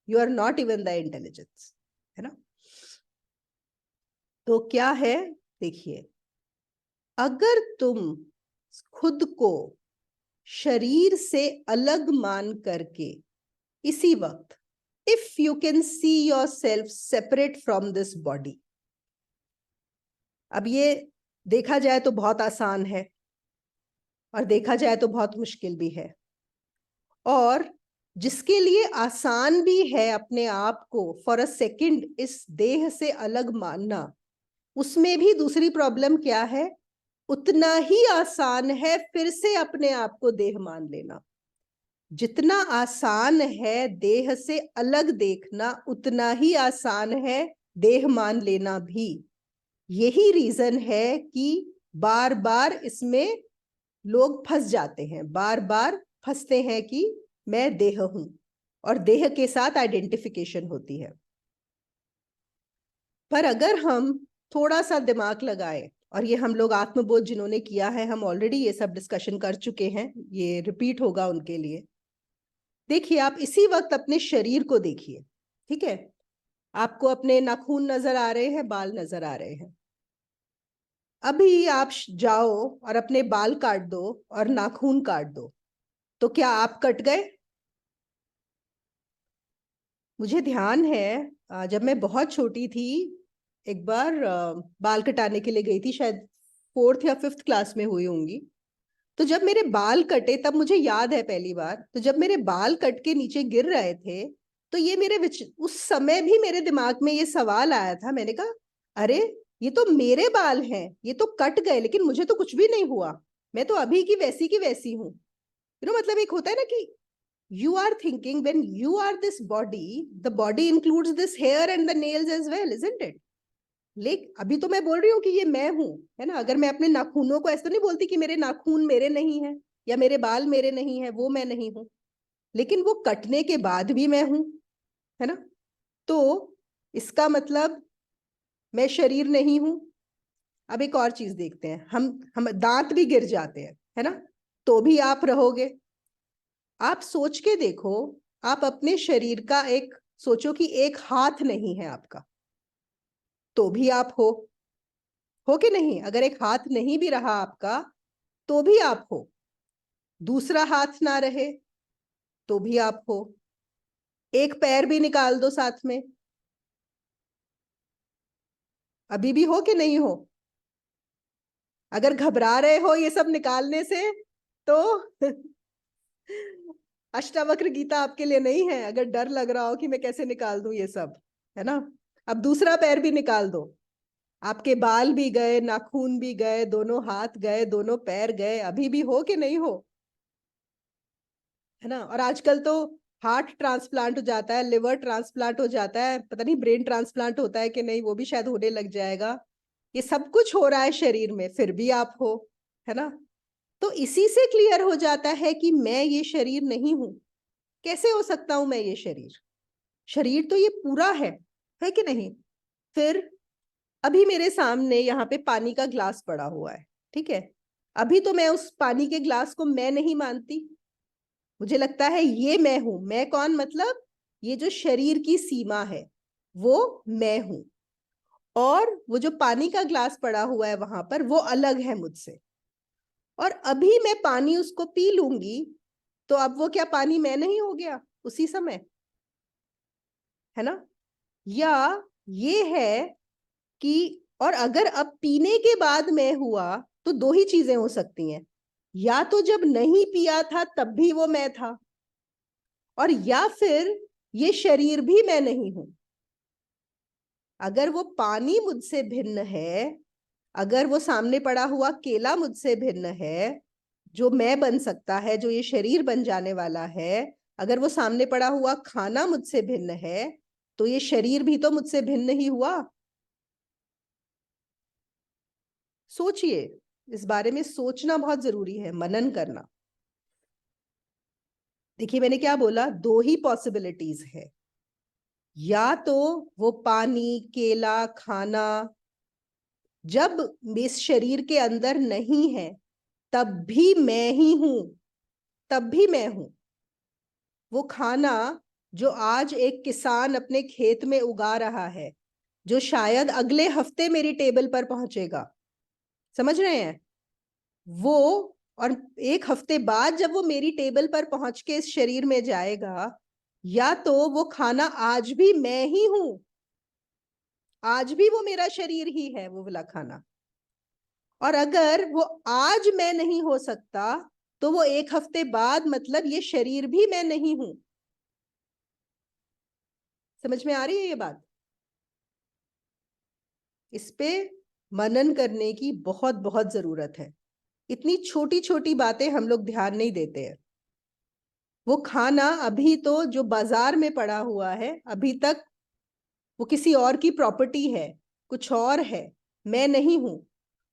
you are not even the intelligence. है ना? तो क्या है, देखिए, अगर तुम खुद को शरीर से अलग मान करके इसी वक्त, if you can see yourself separate from this body, अब ये देखा जाए तो बहुत आसान है और देखा जाए तो बहुत मुश्किल भी है। और जिसके लिए आसान भी है अपने आप को फॉर अ सेकंड इस देह से अलग मानना, उसमें भी दूसरी प्रॉब्लम क्या है, उतना ही आसान है फिर से अपने आप को देह मान लेना। जितना आसान है देह से अलग देखना, उतना ही आसान है देह मान लेना भी। यही रीजन है कि बार बार इसमें लोग फंस जाते हैं, बार बार फंसते हैं कि मैं देह हूं, और देह के साथ आइडेंटिफिकेशन होती है। पर अगर हम थोड़ा सा दिमाग लगाएं, और ये हम लोग आत्मबोध जिन्होंने किया है, हम ऑलरेडी ये सब डिस्कशन कर चुके हैं, ये रिपीट होगा उनके लिए। देखिए, आप इसी वक्त अपने शरीर को देखिए, ठीक है, आपको अपने नाखून नजर आ रहे हैं, बाल नजर आ रहे हैं। अभी आप जाओ और अपने बाल काट दो और नाखून काट दो, तो क्या आप कट गए? मुझे ध्यान है जब मैं बहुत छोटी थी, एक बार बाल कटाने के लिए गई थी, शायद 4th या 5th क्लास में हुई होंगी। तो जब मेरे बाल कटे, तब मुझे याद है पहली बार, तो जब मेरे बाल कट के नीचे गिर रहे थे, तो ये उस समय भी मेरे दिमाग में ये सवाल आया था। मैंने कहा अरे ये तो मेरे बाल हैं, ये तो कट गए लेकिन मुझे तो कुछ भी नहीं हुआ, मैं तो अभी की वैसी हूं। मतलब एक होता है ना कि you are thinking when you are this body, the body includes this hair and the nails as well, isn't it? लेकिन अभी तो मैं बोल रही हूँ कि ये मैं हूं, है ना। अगर मैं अपने नाखूनों को ऐसे तो नहीं बोलती कि मेरे नाखून मेरे नहीं है या मेरे बाल मेरे नहीं है, वो मैं नहीं हूं, लेकिन वो कटने के बाद भी मैं हूं, है ना। तो इसका मतलब मैं शरीर नहीं हूं। अब एक और चीज देखते हैं, हम दांत भी गिर जाते हैं, है ना, तो भी आप रहोगे। आप सोच के देखो, आप अपने शरीर का एक सोचो कि एक हाथ नहीं है आपका, तो भी आप हो कि नहीं। अगर एक हाथ नहीं भी रहा आपका, तो भी आप हो। दूसरा हाथ ना रहे, तो भी आप हो। एक पैर भी निकाल दो साथ में, अभी भी हो कि नहीं हो। अगर घबरा रहे हो ये सब निकालने से, तो अष्टावक्र गीता आपके लिए नहीं है। अगर डर लग रहा हो कि मैं कैसे निकाल दूं ये सब, है ना। अब दूसरा पैर भी निकाल दो, आपके बाल भी गए, नाखून भी गए, दोनों हाथ गए, दोनों पैर गए, अभी भी हो कि नहीं हो, है ना। और आजकल तो हार्ट ट्रांसप्लांट हो जाता है, लिवर ट्रांसप्लांट हो जाता है, पता नहीं ब्रेन ट्रांसप्लांट होता है कि नहीं, वो भी शायद होने लग जाएगा। ये सब कुछ हो रहा है शरीर में, फिर भी आप हो, है ना। तो इसी से क्लियर हो जाता है कि मैं ये शरीर नहीं हूं। कैसे हो सकता हूं मैं ये शरीर? शरीर तो ये पूरा है कि नहीं। फिर अभी मेरे सामने यहाँ पे पानी का ग्लास पड़ा हुआ है, ठीक है। अभी तो मैं उस पानी के ग्लास को मैं नहीं मानती, मुझे लगता है ये मैं हूं। मैं कौन? मतलब ये जो शरीर की सीमा है वो मैं हूं, और वो जो पानी का ग्लास पड़ा हुआ है वहां पर, वो अलग है मुझसे। और अभी मैं पानी उसको पी लूंगी, तो अब वो क्या पानी मैं नहीं हो गया उसी समय, है ना। या ये है कि, और अगर अब पीने के बाद मैं हुआ, तो दो ही चीजें हो सकती हैं। या तो जब नहीं पिया था तब भी वो मैं था, और या फिर ये शरीर भी मैं नहीं हूं। अगर वो पानी मुझसे भिन्न है, अगर वो सामने पड़ा हुआ केला मुझसे भिन्न है, जो मैं बन सकता है, जो ये शरीर बन जाने वाला है, अगर वो सामने पड़ा हुआ खाना मुझसे भिन्न है, तो ये शरीर भी तो मुझसे भिन्न ही हुआ। सोचिए, इस बारे में सोचना बहुत जरूरी है, मनन करना। देखिए मैंने क्या बोला, दो ही पॉसिबिलिटीज है। या तो वो पानी, केला, खाना जब इस शरीर के अंदर नहीं है, तब भी मैं ही हूं, तब भी मैं हूं। वो खाना जो आज एक किसान अपने खेत में उगा रहा है, जो शायद अगले हफ्ते मेरी टेबल पर पहुंचेगा, समझ रहे हैं वो। और एक हफ्ते बाद जब वो मेरी टेबल पर पहुंच के इस शरीर में जाएगा, या तो वो खाना आज भी मैं ही हूं, आज भी वो मेरा शरीर ही है वो वाला खाना। और अगर वो आज मैं नहीं हो सकता, तो वो एक हफ्ते बाद, मतलब ये शरीर भी मैं नहीं हूं। समझ में आ रही है ये बात? इस पे मनन करने की बहुत बहुत जरूरत है। इतनी छोटी छोटी बातें हम लोग ध्यान नहीं देते हैं। वो खाना अभी तो जो बाजार में पड़ा हुआ है, अभी तक वो किसी और की प्रॉपर्टी है, कुछ और है, मैं नहीं हूं।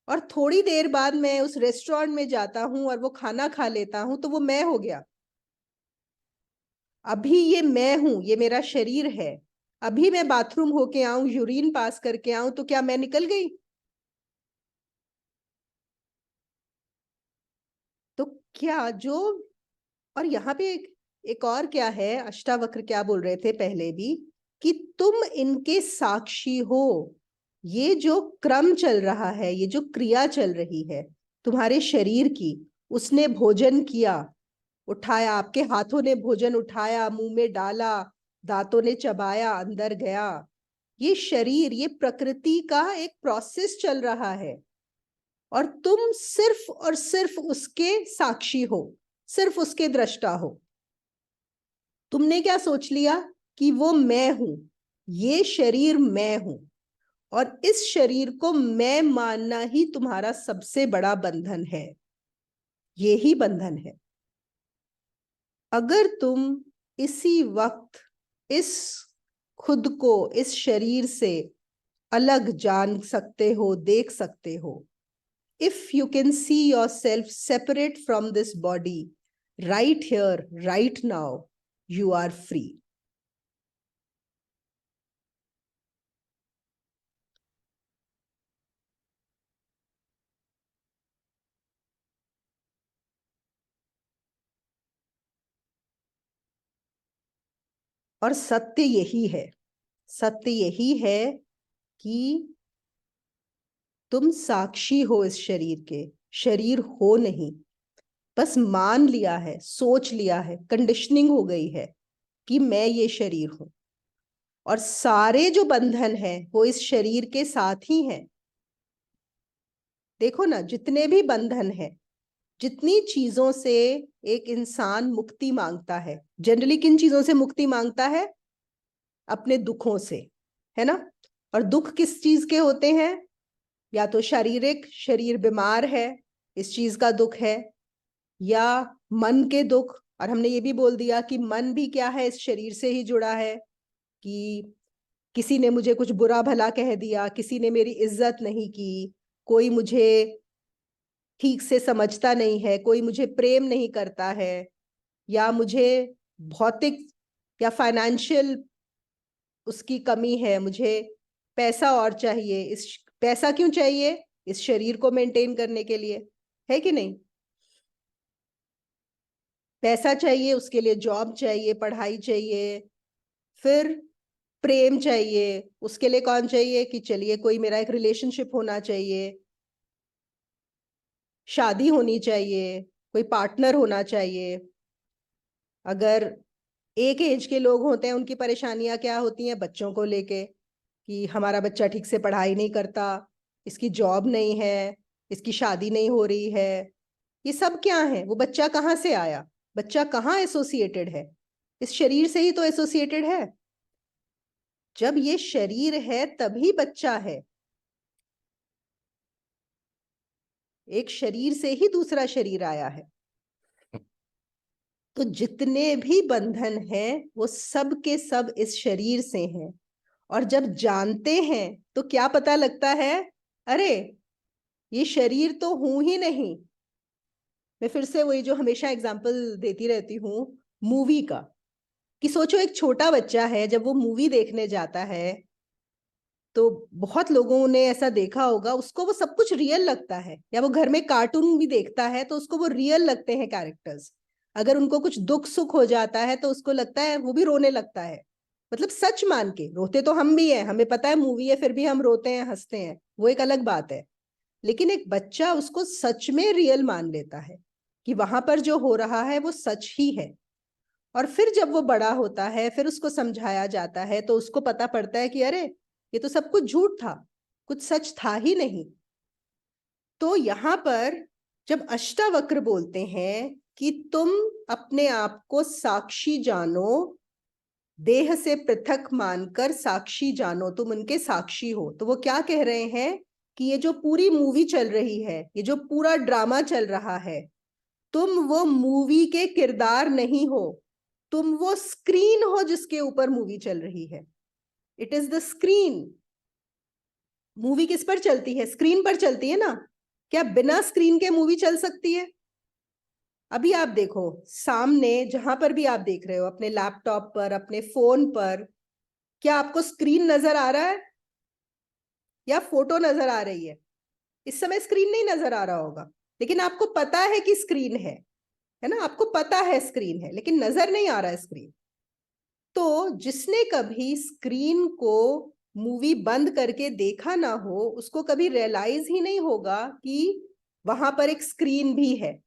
और थोड़ी देर बाद मैं उस रेस्टोरेंट में जाता हूं और वो खाना खा लेता हूं, तो वो मैं हो गया। अभी ये मैं हूं, ये मेरा शरीर है। अभी मैं बाथरूम होके आऊं, यूरिन पास करके आऊं, तो क्या मैं निकल गई? तो क्या जो, और यहाँ पे एक और क्या है, अष्टावक्र क्या बोल रहे थे पहले भी, कि तुम इनके साक्षी हो। ये जो क्रम चल रहा है, ये जो क्रिया चल रही है तुम्हारे शरीर की, उसने भोजन किया, उठाया, आपके हाथों ने भोजन उठाया, मुंह में डाला, दांतों ने चबाया, अंदर गया। ये शरीर, ये प्रकृति का एक प्रोसेस चल रहा है। और तुम सिर्फ और सिर्फ उसके साक्षी हो, सिर्फ उसके दृष्टा हो। तुमने क्या सोच लिया कि वो मैं हूं, ये शरीर मैं हूं, और इस शरीर को मैं मानना ही तुम्हारा सबसे बड़ा बंधन है। ये ही बंधन है। अगर तुम इसी वक्त इस खुद को इस शरीर से अलग जान सकते हो, देख सकते हो, if you can see yourself separate from this body right here, right now, you are free. और सत्य यही है, सत्य यही है कि तुम साक्षी हो इस शरीर के, शरीर हो नहीं। बस मान लिया है, सोच लिया है, कंडीशनिंग हो गई है कि मैं ये शरीर हूं, और सारे जो बंधन हैं वो इस शरीर के साथ ही हैं। देखो ना, जितने भी बंधन हैं, जितनी चीजों से एक इंसान मुक्ति मांगता है, जनरली किन चीजों से मुक्ति मांगता है? अपने दुखों से, है ना? और दुख किस चीज के होते हैं? या तो शारीरिक, शरीर बीमार है, इस चीज का दुख है, या मन के दुख। और हमने ये भी बोल दिया कि मन भी क्या है, इस शरीर से ही जुड़ा है, कि किसी ने मुझे कुछ बुरा भला कह दिया, किसी ने मेरी इज्जत नहीं की, कोई मुझे ठीक से समझता नहीं है, कोई मुझे प्रेम नहीं करता है, या मुझे भौतिक या फाइनेंशियल उसकी कमी है, मुझे पैसा और चाहिए। इस पैसा क्यों चाहिए? इस शरीर को मेंटेन करने के लिए, है कि नहीं? पैसा चाहिए, उसके लिए जॉब चाहिए, पढ़ाई चाहिए, फिर प्रेम चाहिए, उसके लिए कौन चाहिए? कि चलिए कोई मेरा एक रिलेशनशिप होना चाहिए, शादी होनी चाहिए, कोई पार्टनर होना चाहिए। अगर एक एज के लोग होते हैं, उनकी परेशानियां क्या होती हैं? बच्चों को लेके, कि हमारा बच्चा ठीक से पढ़ाई नहीं करता, इसकी जॉब नहीं है, इसकी शादी नहीं हो रही है। ये सब क्या है? वो बच्चा कहाँ से आया? बच्चा कहाँ एसोसिएटेड है? इस शरीर से ही तो एसोसिएटेड है। जब ये शरीर है तभी बच्चा है। एक शरीर से ही दूसरा शरीर आया है। तो जितने भी बंधन हैं वो सब के सब इस शरीर से हैं। और जब जानते हैं तो क्या पता लगता है? अरे, ये शरीर तो हूं ही नहीं। मैं फिर से वही जो हमेशा एग्जांपल देती रहती हूँ, मूवी का, कि सोचो एक छोटा बच्चा है, जब वो मूवी देखने जाता है तो बहुत लोगों ने ऐसा देखा होगा, उसको वो सब कुछ रियल लगता है। या वो घर में कार्टून भी देखता है तो उसको वो रियल लगते हैं कैरेक्टर्स। अगर उनको कुछ दुख सुख हो जाता है तो उसको लगता है, वो भी रोने लगता है। मतलब सच मान के रोते तो हम भी हैं, हमें पता है मूवी है, फिर भी हम रोते हैं, हंसते हैं, वो एक अलग बात है। लेकिन एक बच्चा उसको सच में रियल मान लेता है, कि वहां पर जो हो रहा है वो सच ही है। और फिर जब वो बड़ा होता है, फिर उसको समझाया जाता है तो उसको पता पड़ता है कि अरे, ये तो सब कुछ झूठ था, कुछ सच था ही नहीं। तो यहां पर जब अष्टावक्र बोलते हैं कि तुम अपने आप को साक्षी जानो, देह से पृथक मानकर साक्षी जानो, तुम उनके साक्षी हो, तो वो क्या कह रहे हैं? कि ये जो पूरी मूवी चल रही है, ये जो पूरा ड्रामा चल रहा है, तुम वो मूवी के किरदार नहीं हो, तुम वो स्क्रीन हो जिसके ऊपर मूवी चल रही है। It is the screen. Movie किस पर चलती है? स्क्रीन पर चलती है ना। क्या बिना स्क्रीन के मूवी चल सकती है? अभी आप देखो, सामने जहां पर भी आप देख रहे हो, अपने लैपटॉप पर, अपने फोन पर, क्या आपको स्क्रीन नजर आ रहा है या फोटो नजर आ रही है? इस समय स्क्रीन नहीं नजर आ रहा होगा, लेकिन आपको पता है कि स्क्रीन है ना? आपको पता है स्क्रीन है, लेकिन नजर नहीं आ रहा है स्क्रीन। तो जिसने कभी स्क्रीन को मूवी बंद करके देखा ना हो, उसको कभी रियलाइज ही नहीं होगा कि वहां पर एक स्क्रीन भी है।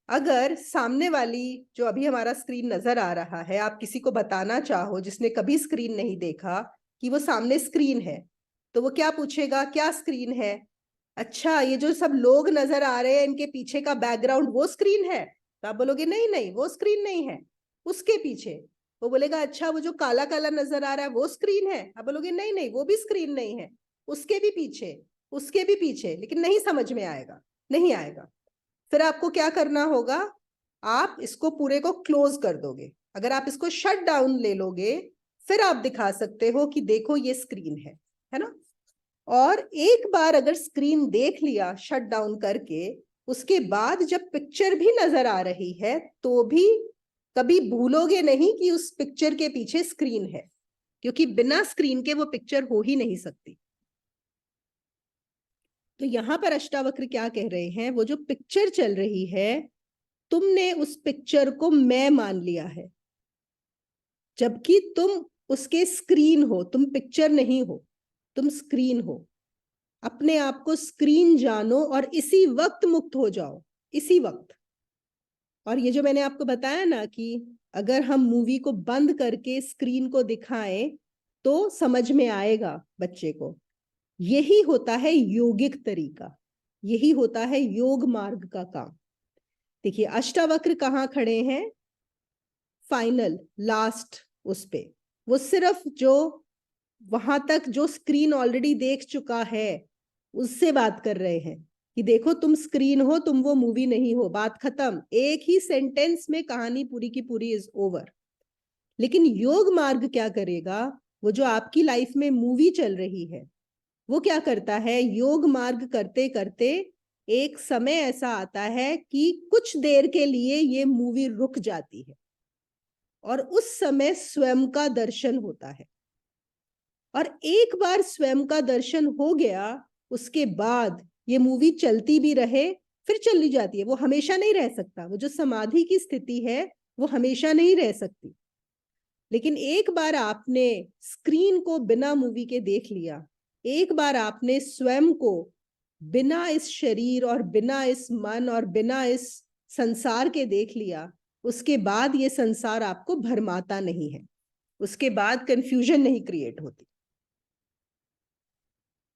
अगर सामने वाली जो अभी हमारा स्क्रीन नजर आ रहा है, आप किसी को बताना चाहो जिसने कभी स्क्रीन नहीं देखा कि वो सामने स्क्रीन है, तो वो क्या पूछेगा? क्या स्क्रीन है? अच्छा ये जो सब लोग नजर आ रहे हैं इनके पीछे का बैकग्राउंड वो स्क्रीन है? तो आप बोलोगे नहीं नहीं वो स्क्रीन नहीं है, उसके पीछे। वो बोलेगा अच्छा वो जो काला काला नजर आ रहा है वो स्क्रीन है? आप बोलोगे नहीं नहीं वो भी स्क्रीन नहीं है, उसके भी पीछे, उसके भी पीछे। लेकिन नहीं समझ में आएगा, नहीं आएगा। फिर आपको क्या करना होगा, आप इसको पूरे को क्लोज कर दोगे। अगर आप इसको शट डाउन ले लोगे, फिर आप दिखा सकते हो कि देखो ये स्क्रीन है ना। और एक बार अगर स्क्रीन देख लिया शट डाउन करके, उसके बाद जब पिक्चर भी नजर आ रही है तो भी कभी भूलोगे नहीं कि उस पिक्चर के पीछे स्क्रीन है, क्योंकि बिना स्क्रीन के वो पिक्चर हो ही नहीं सकती। तो यहां पर अष्टावक्र क्या कह रहे हैं, वो जो पिक्चर चल रही है, तुमने उस पिक्चर को मैं मान लिया है, जबकि तुम उसके स्क्रीन हो, तुम पिक्चर नहीं हो, तुम स्क्रीन हो। अपने आप को स्क्रीन जानो और इसी वक्त मुक्त हो जाओ, इसी वक्त। और ये जो मैंने आपको बताया ना कि अगर हम मूवी को बंद करके स्क्रीन को दिखाएं तो समझ में आएगा बच्चे को, यही होता है योगिक तरीका, यही होता है योग मार्ग का काम। देखिए अष्टावक्र कहाँ खड़े हैं, फाइनल लास्ट उस पे। वो सिर्फ जो वहां तक जो स्क्रीन ऑलरेडी देख चुका है उससे बात कर रहे हैं कि देखो तुम स्क्रीन हो, तुम वो मूवी नहीं हो, बात खत्म। एक ही सेंटेंस में कहानी पूरी की पूरी इज ओवर। लेकिन योग मार्ग क्या करेगा, वो जो आपकी लाइफ में मूवी चल रही है, वो क्या करता है, योग मार्ग करते करते एक समय ऐसा आता है कि कुछ देर के लिए ये मूवी रुक जाती है और उस समय स्वयं का दर्शन होता है। और एक बार स्वयं का दर्शन हो गया, उसके बाद ये मूवी चलती भी रहे फिर चली जाती है, वो हमेशा नहीं रह सकता। वो जो समाधि की स्थिति है वो हमेशा नहीं रह सकती। लेकिन एक बार आपने स्क्रीन को बिना मूवी के देख लिया, एक बार आपने स्वयं को बिना इस शरीर और बिना इस मन और बिना इस संसार के देख लिया, उसके बाद ये संसार आपको भरमाता नहीं है, उसके बाद कंफ्यूजन नहीं क्रिएट होती।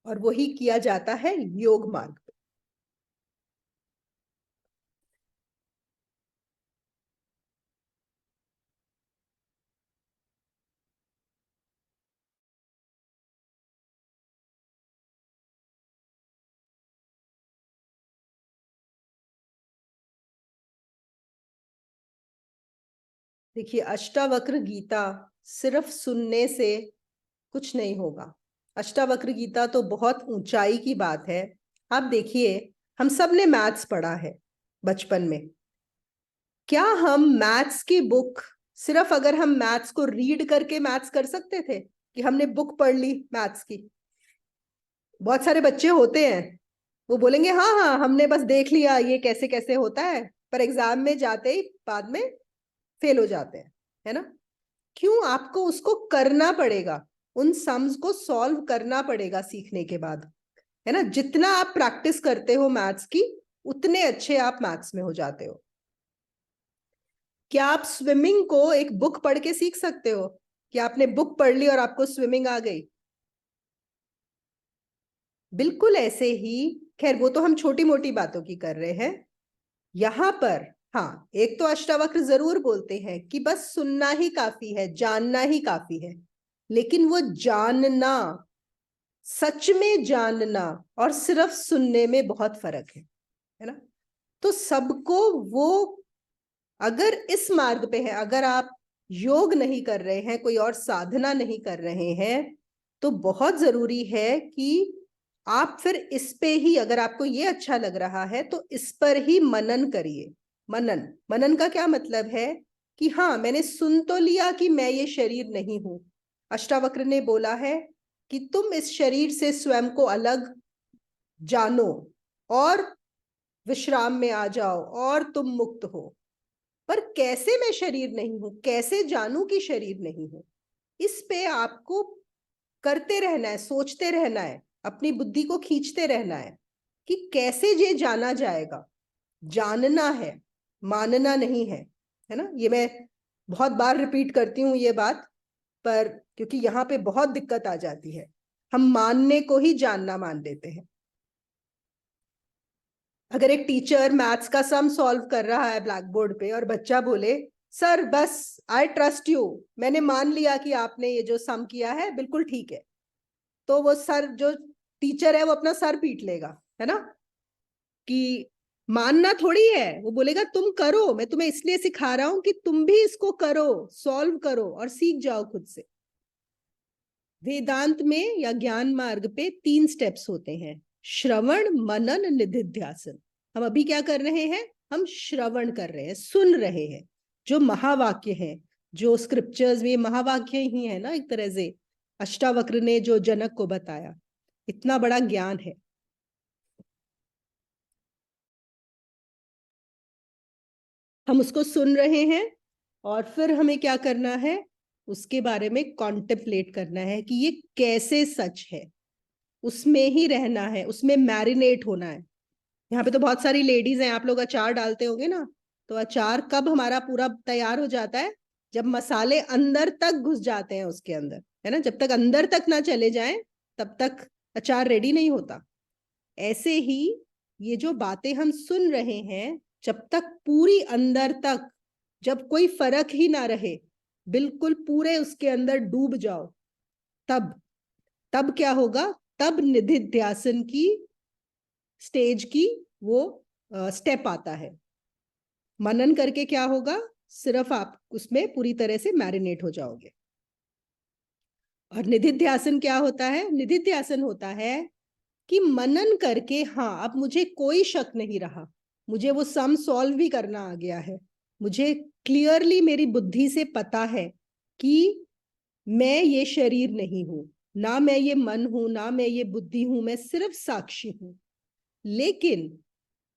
और वही किया जाता है योग मार्ग पे। देखिए अष्टावक्र गीता सिर्फ सुनने से कुछ नहीं होगा। अष्टावक्र गीता तो बहुत ऊंचाई की बात है। आप देखिए, हम सब ने मैथ्स पढ़ा है बचपन में। क्या हम मैथ्स की बुक, सिर्फ अगर हम मैथ्स को रीड करके मैथ्स कर सकते थे कि हमने बुक पढ़ ली मैथ्स की? बहुत सारे बच्चे होते हैं, वो बोलेंगे हाँ हाँ हमने बस देख लिया ये कैसे कैसे होता है, पर एग्जाम में जाते ही बाद में फेल हो जाते हैं, है ना। क्यों? आपको उसको करना पड़ेगा, उन सम्स को सॉल्व करना पड़ेगा सीखने के बाद, है ना। जितना आप प्रैक्टिस करते हो मैथ्स की, उतने अच्छे आप मैथ्स में हो जाते हो। क्या आप स्विमिंग को एक बुक पढ़ के सीख सकते हो कि आपने बुक पढ़ ली और आपको स्विमिंग आ गई? बिल्कुल ऐसे ही। खैर वो तो हम छोटी मोटी बातों की कर रहे हैं। यहां पर हाँ, एक तो अष्टावक्र जरूर बोलते हैं कि बस सुनना ही काफी है, जानना ही काफी है। लेकिन वो जानना, सच में जानना और सिर्फ सुनने में बहुत फर्क है ना। तो सबको वो, अगर इस मार्ग पे है, अगर आप योग नहीं कर रहे हैं, कोई और साधना नहीं कर रहे हैं, तो बहुत जरूरी है कि आप फिर इस पे ही, अगर आपको ये अच्छा लग रहा है तो इस पर ही मनन करिए। मनन, मनन का क्या मतलब है कि हाँ मैंने सुन तो लिया कि मैं ये शरीर नहीं हूं। अष्टावक्र ने बोला है कि तुम इस शरीर से स्वयं को अलग जानो और विश्राम में आ जाओ और तुम मुक्त हो। पर कैसे मैं शरीर नहीं हूं, कैसे जानूं कि शरीर नहीं हूं? इस पे आपको करते रहना है, सोचते रहना है, अपनी बुद्धि को खींचते रहना है कि कैसे ये जाना जाएगा। जानना है, मानना नहीं है ना। ये मैं बहुत बार रिपीट करती हूँ ये बात, पर क्योंकि यहाँ पे बहुत दिक्कत आ जाती है, हम मानने को ही जानना मान लेते हैं। अगर एक टीचर मैथ्स का सम सॉल्व कर रहा है ब्लैक बोर्ड पे और बच्चा बोले सर बस आई ट्रस्ट यू, मैंने मान लिया कि आपने ये जो सम किया है बिल्कुल ठीक है, तो वो सर जो टीचर है वो अपना सर पीट लेगा, है ना, कि मानना थोड़ी है, वो बोलेगा तुम करो, मैं तुम्हें इसलिए सिखा रहा हूं कि तुम भी इसको करो, सॉल्व करो और सीख जाओ खुद से। वेदांत में या ज्ञान मार्ग पे 3 स्टेप्स होते हैं, श्रवण, मनन, निधिध्यासन। हम अभी क्या कर रहे हैं, हम श्रवण कर रहे हैं, सुन रहे हैं जो महावाक्य हैं, जो स्क्रिप्चर्स में महावाक्य ही है ना, एक तरह से अष्टावक्र ने जो जनक को बताया, इतना बड़ा ज्ञान है। हम उसको सुन रहे हैं और फिर हमें क्या करना है, उसके बारे में कॉन्टेम्पलेट करना है कि ये कैसे सच है, उसमें ही रहना है, उसमें मैरिनेट होना है। यहाँ पे तो बहुत सारी लेडीज हैं, आप लोग अचार डालते होंगे ना, तो अचार कब हमारा पूरा तैयार हो जाता है, जब मसाले अंदर तक घुस जाते हैं उसके अंदर, है ना, जब तक अंदर तक ना चले जाएं तब तक अचार रेडी नहीं होता। ऐसे ही ये जो बातें हम सुन रहे हैं, जब तक पूरी अंदर तक, जब कोई फर्क ही ना रहे, बिल्कुल पूरे उसके अंदर डूब जाओ, तब तब क्या होगा, तब निधिध्यासन की स्टेज की वो स्टेप आता है। मनन करके क्या होगा, सिर्फ आप उसमें पूरी तरह से मैरिनेट हो जाओगे। और निधिध्यासन क्या होता है, निधिध्यासन होता है कि मनन करके, हाँ अब मुझे कोई शक नहीं रहा, मुझे वो सम सॉल्व भी करना आ गया है, मुझे क्लियरली मेरी बुद्धि से पता है कि मैं ये शरीर नहीं हूं, ना मैं ये मन हूं, ना मैं ये बुद्धि हूं, मैं सिर्फ साक्षी हूं। लेकिन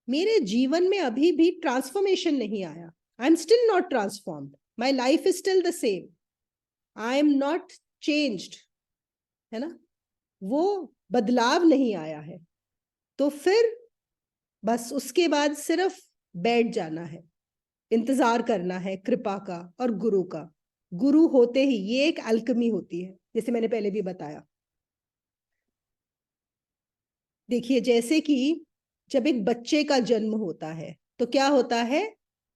मेरे जीवन में अभी भी ट्रांसफॉर्मेशन नहीं आया, I am still not transformed, my life is still the same, I am not changed, है ना, वो बदलाव नहीं आया है। तो फिर बस उसके बाद सिर्फ बैठ जाना है, इंतजार करना है कृपा का और गुरु का। गुरु होते ही ये एक अल्केमी होती है, जैसे मैंने पहले भी बताया। देखिए जैसे कि जब एक बच्चे का जन्म होता है तो क्या होता है,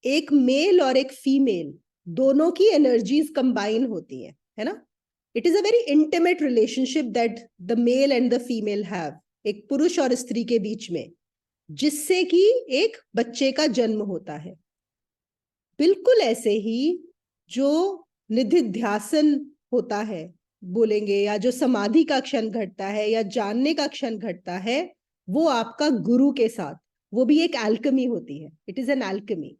एक मेल और एक फीमेल दोनों की एनर्जीज कंबाइन होती है ना। It is a very intimate relationship that the male and the female have, एक पुरुष और स्त्री के बीच में, जिससे कि एक बच्चे का जन्म होता है। बिल्कुल ऐसे ही जो निधिध्यासन होता है बोलेंगे, या जो समाधि का क्षण घटता है या जानने का क्षण घटता है, वो आपका गुरु के साथ, वो भी एक अल्केमी होती है, इट इज एन अल्केमी।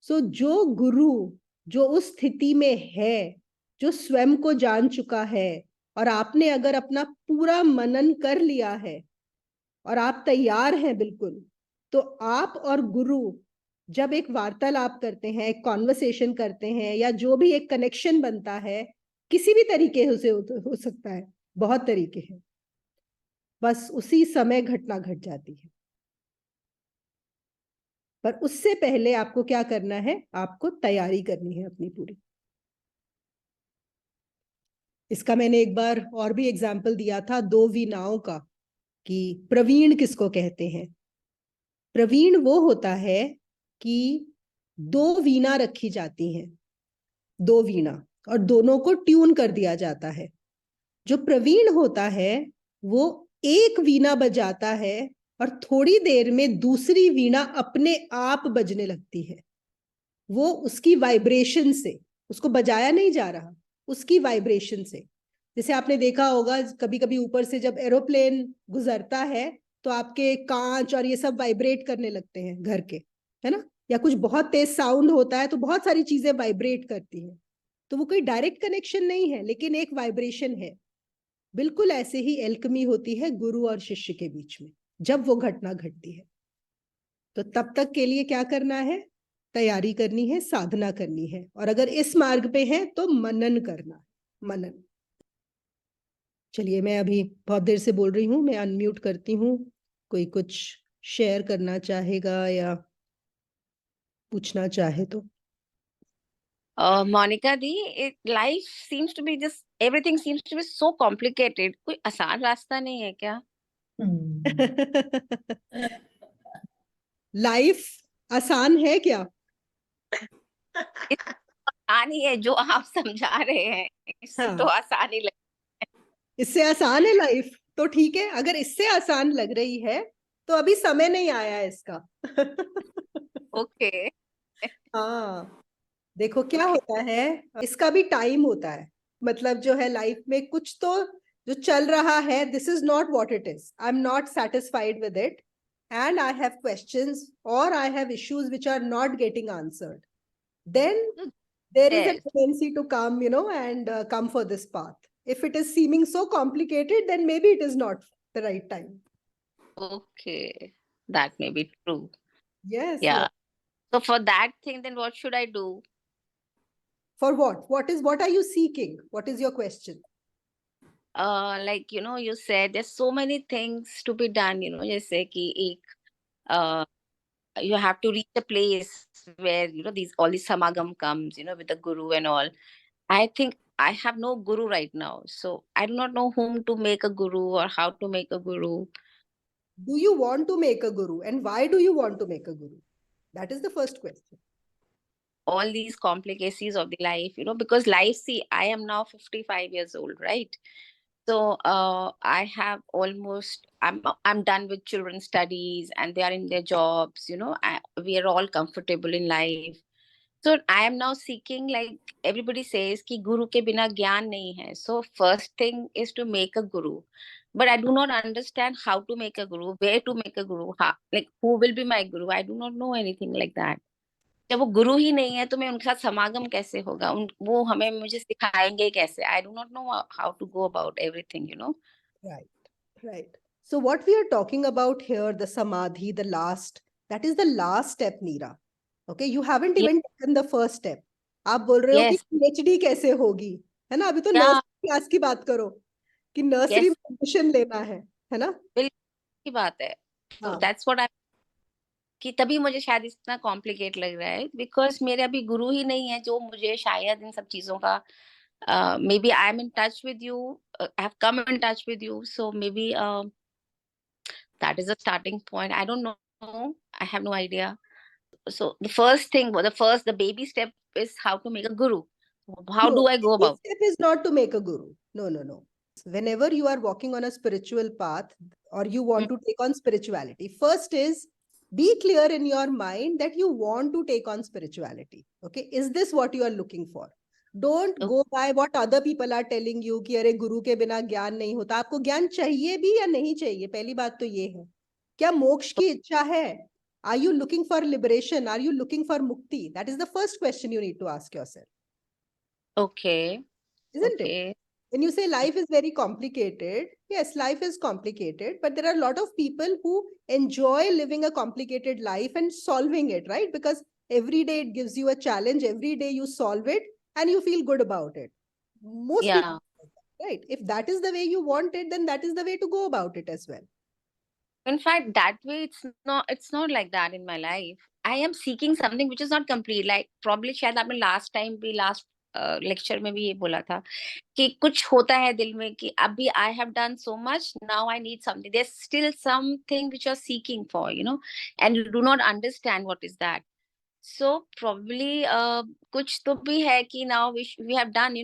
सो जो गुरु जो उस स्थिति में है, जो स्वयं को जान चुका है, और आपने अगर अपना पूरा मनन कर लिया है और आप तैयार हैं बिल्कुल, तो आप और गुरु जब एक वार्तालाप करते हैं, एक कॉन्वर्सेशन करते हैं, या जो भी एक कनेक्शन बनता है, किसी भी तरीके से हो सकता है, बहुत तरीके हैं, बस उसी समय घटना घट जाती है। पर उससे पहले आपको क्या करना है, आपको तैयारी करनी है अपनी पूरी। इसका मैंने एक बार और भी एग्जाम्पल दिया था 2 वीणाओं का, कि प्रवीण किसको कहते हैं। प्रवीण वो होता है कि 2 वीणा रखी जाती हैं, 2 वीणा, और दोनों को ट्यून कर दिया जाता है। जो प्रवीण होता है वो एक वीणा बजाता है और थोड़ी देर में दूसरी वीणा अपने आप बजने लगती है। वो उसकी वाइब्रेशन से, उसको बजाया नहीं जा रहा, उसकी वाइब्रेशन से। जैसे आपने देखा होगा कभी कभी ऊपर से जब एरोप्लेन गुजरता है तो आपके कांच और ये सब वाइब्रेट करने लगते हैं घर के, है ना, या कुछ बहुत तेज साउंड होता है तो बहुत सारी चीजें वाइब्रेट करती हैं। तो वो कोई डायरेक्ट कनेक्शन नहीं है, लेकिन एक वाइब्रेशन है। बिल्कुल ऐसे ही एल्केमी होती है गुरु और शिष्य के बीच में, जब वो घटना घटती है। तो तब तक के लिए क्या करना है, तैयारी करनी है, साधना करनी है, और अगर इस मार्ग पे है तो मनन करना है, मनन। चलिए मैं अभी बहुत देर से बोल रही हूँ, मैं अनम्यूट करती हूँ, कोई कुछ शेयर करना चाहेगा या पूछना चाहे तो। मोनिका दी, life seems to be just, everything seems to be so complicated, कोई आसान रास्ता नहीं है क्या? लाइफ आसान है क्या? आसानी है जो आप समझा रहे हैं, इससे तो हाँ, आसानी लग। इससे आसान है लाइफ तो ठीक है, अगर इससे आसान लग रही है तो अभी समय नहीं आया है इसका। ओके। हाँ, देखो क्या ओके। होता है, इसका भी टाइम होता है। मतलब जो है लाइफ में कुछ तो जो चल रहा है, this is not what it is, I am not satisfied with it, and I have questions और I have issues which are not getting answered, then there is a yes. tendency to come, and come for this path. If it is seeming so complicated, then maybe it is not the right time. Okay, that may be true. Yes, या, yes. so for that thing then what should I do? For what? What are you seeking? What is your question? Like, you said there's so many things to be done, जैसे कि एक, uh, you have to reach a place where, these all these samagam comes, with the guru and all. I think I have no guru right now, so I do not know whom to make a guru or how to make a guru. Do you want to make a guru, and why do you want to make a guru? That is the first question. All these complications of the life, because life, see, I am now 55 years old, right? So I have almost, I'm done with children's studies and they are in their jobs, we are all comfortable in life. So I am now seeking, like everybody says कि guru के बिना ज्ञान नहीं है. So first thing is to make a guru. But I do not understand how to make a guru, where to make a guru, how, like who will be my guru. I do not know anything like that. जब वो गुरु ही नहीं है तो मैं उनके साथ समागम कैसे होगा, वो हमें मुझे सिखाएंगे कैसे? I do not know how to go about everything. Right, right. So what we are talking about here, the samadhi, the last, that is the last step, Neera. Okay, you haven't even taken the first step. आप बोल रहे हो कि yes. PhD कैसे होगी, है ना? अभी तो या। नर्सरी क्लास की बात करो कि नर्सरी यस। में एडमिशन लेना है ना? बिल्कुल की बात है। तो हाँ, दैट्स व्हाट आई, कि तभी मुझे शायद इतना कॉम्प्लिकेट लग रहा है, बिकॉज मेरे अभी गुरु ही नहीं है जो मुझे शायद इन सब चीजों का, maybe I am in touch with you, I have come in touch with you, so maybe that is a starting point. I don't know, I have no idea. So the first thing, the baby step is how to make a guru. How no, do I go this about? step is not to make a guru. No, no, no. Whenever you are walking on a spiritual path or you want Mm. to take on spirituality, first is be clear in your mind that you want to take on spirituality. Okay, is this what you are looking for? Don't Okay. go by what other people are telling you कि अरे गुरु के बिना ज्ञान नहीं होता. आपको ज्ञान चाहिए भी या नहीं चाहिए, पहली बात तो ये है. क्या मोक्ष की इच्छा है? Are you looking for liberation? Are you looking for mukti? That is the first question you need to ask yourself, Okay. isn't it? Okay. When you say life is very complicated, yes, life is complicated, but there are a lot of people who enjoy living a complicated life and solving it, right? Because every day it gives you a challenge, every day you solve it and you feel good about it. Most people, Yeah. right? If that is the way you want it, then that is the way to go about it as well. In fact, that way it's not like that in my life. I am seeking something which is not complete. Like probably शायद आपने last lecture में भी ये बोला था कि कुछ होता है दिल में कि अभी I have done so much, now I need something. There's still something which you're seeking for, and you do not understand what is that. So probably कुछ तो भी है कि now we have done,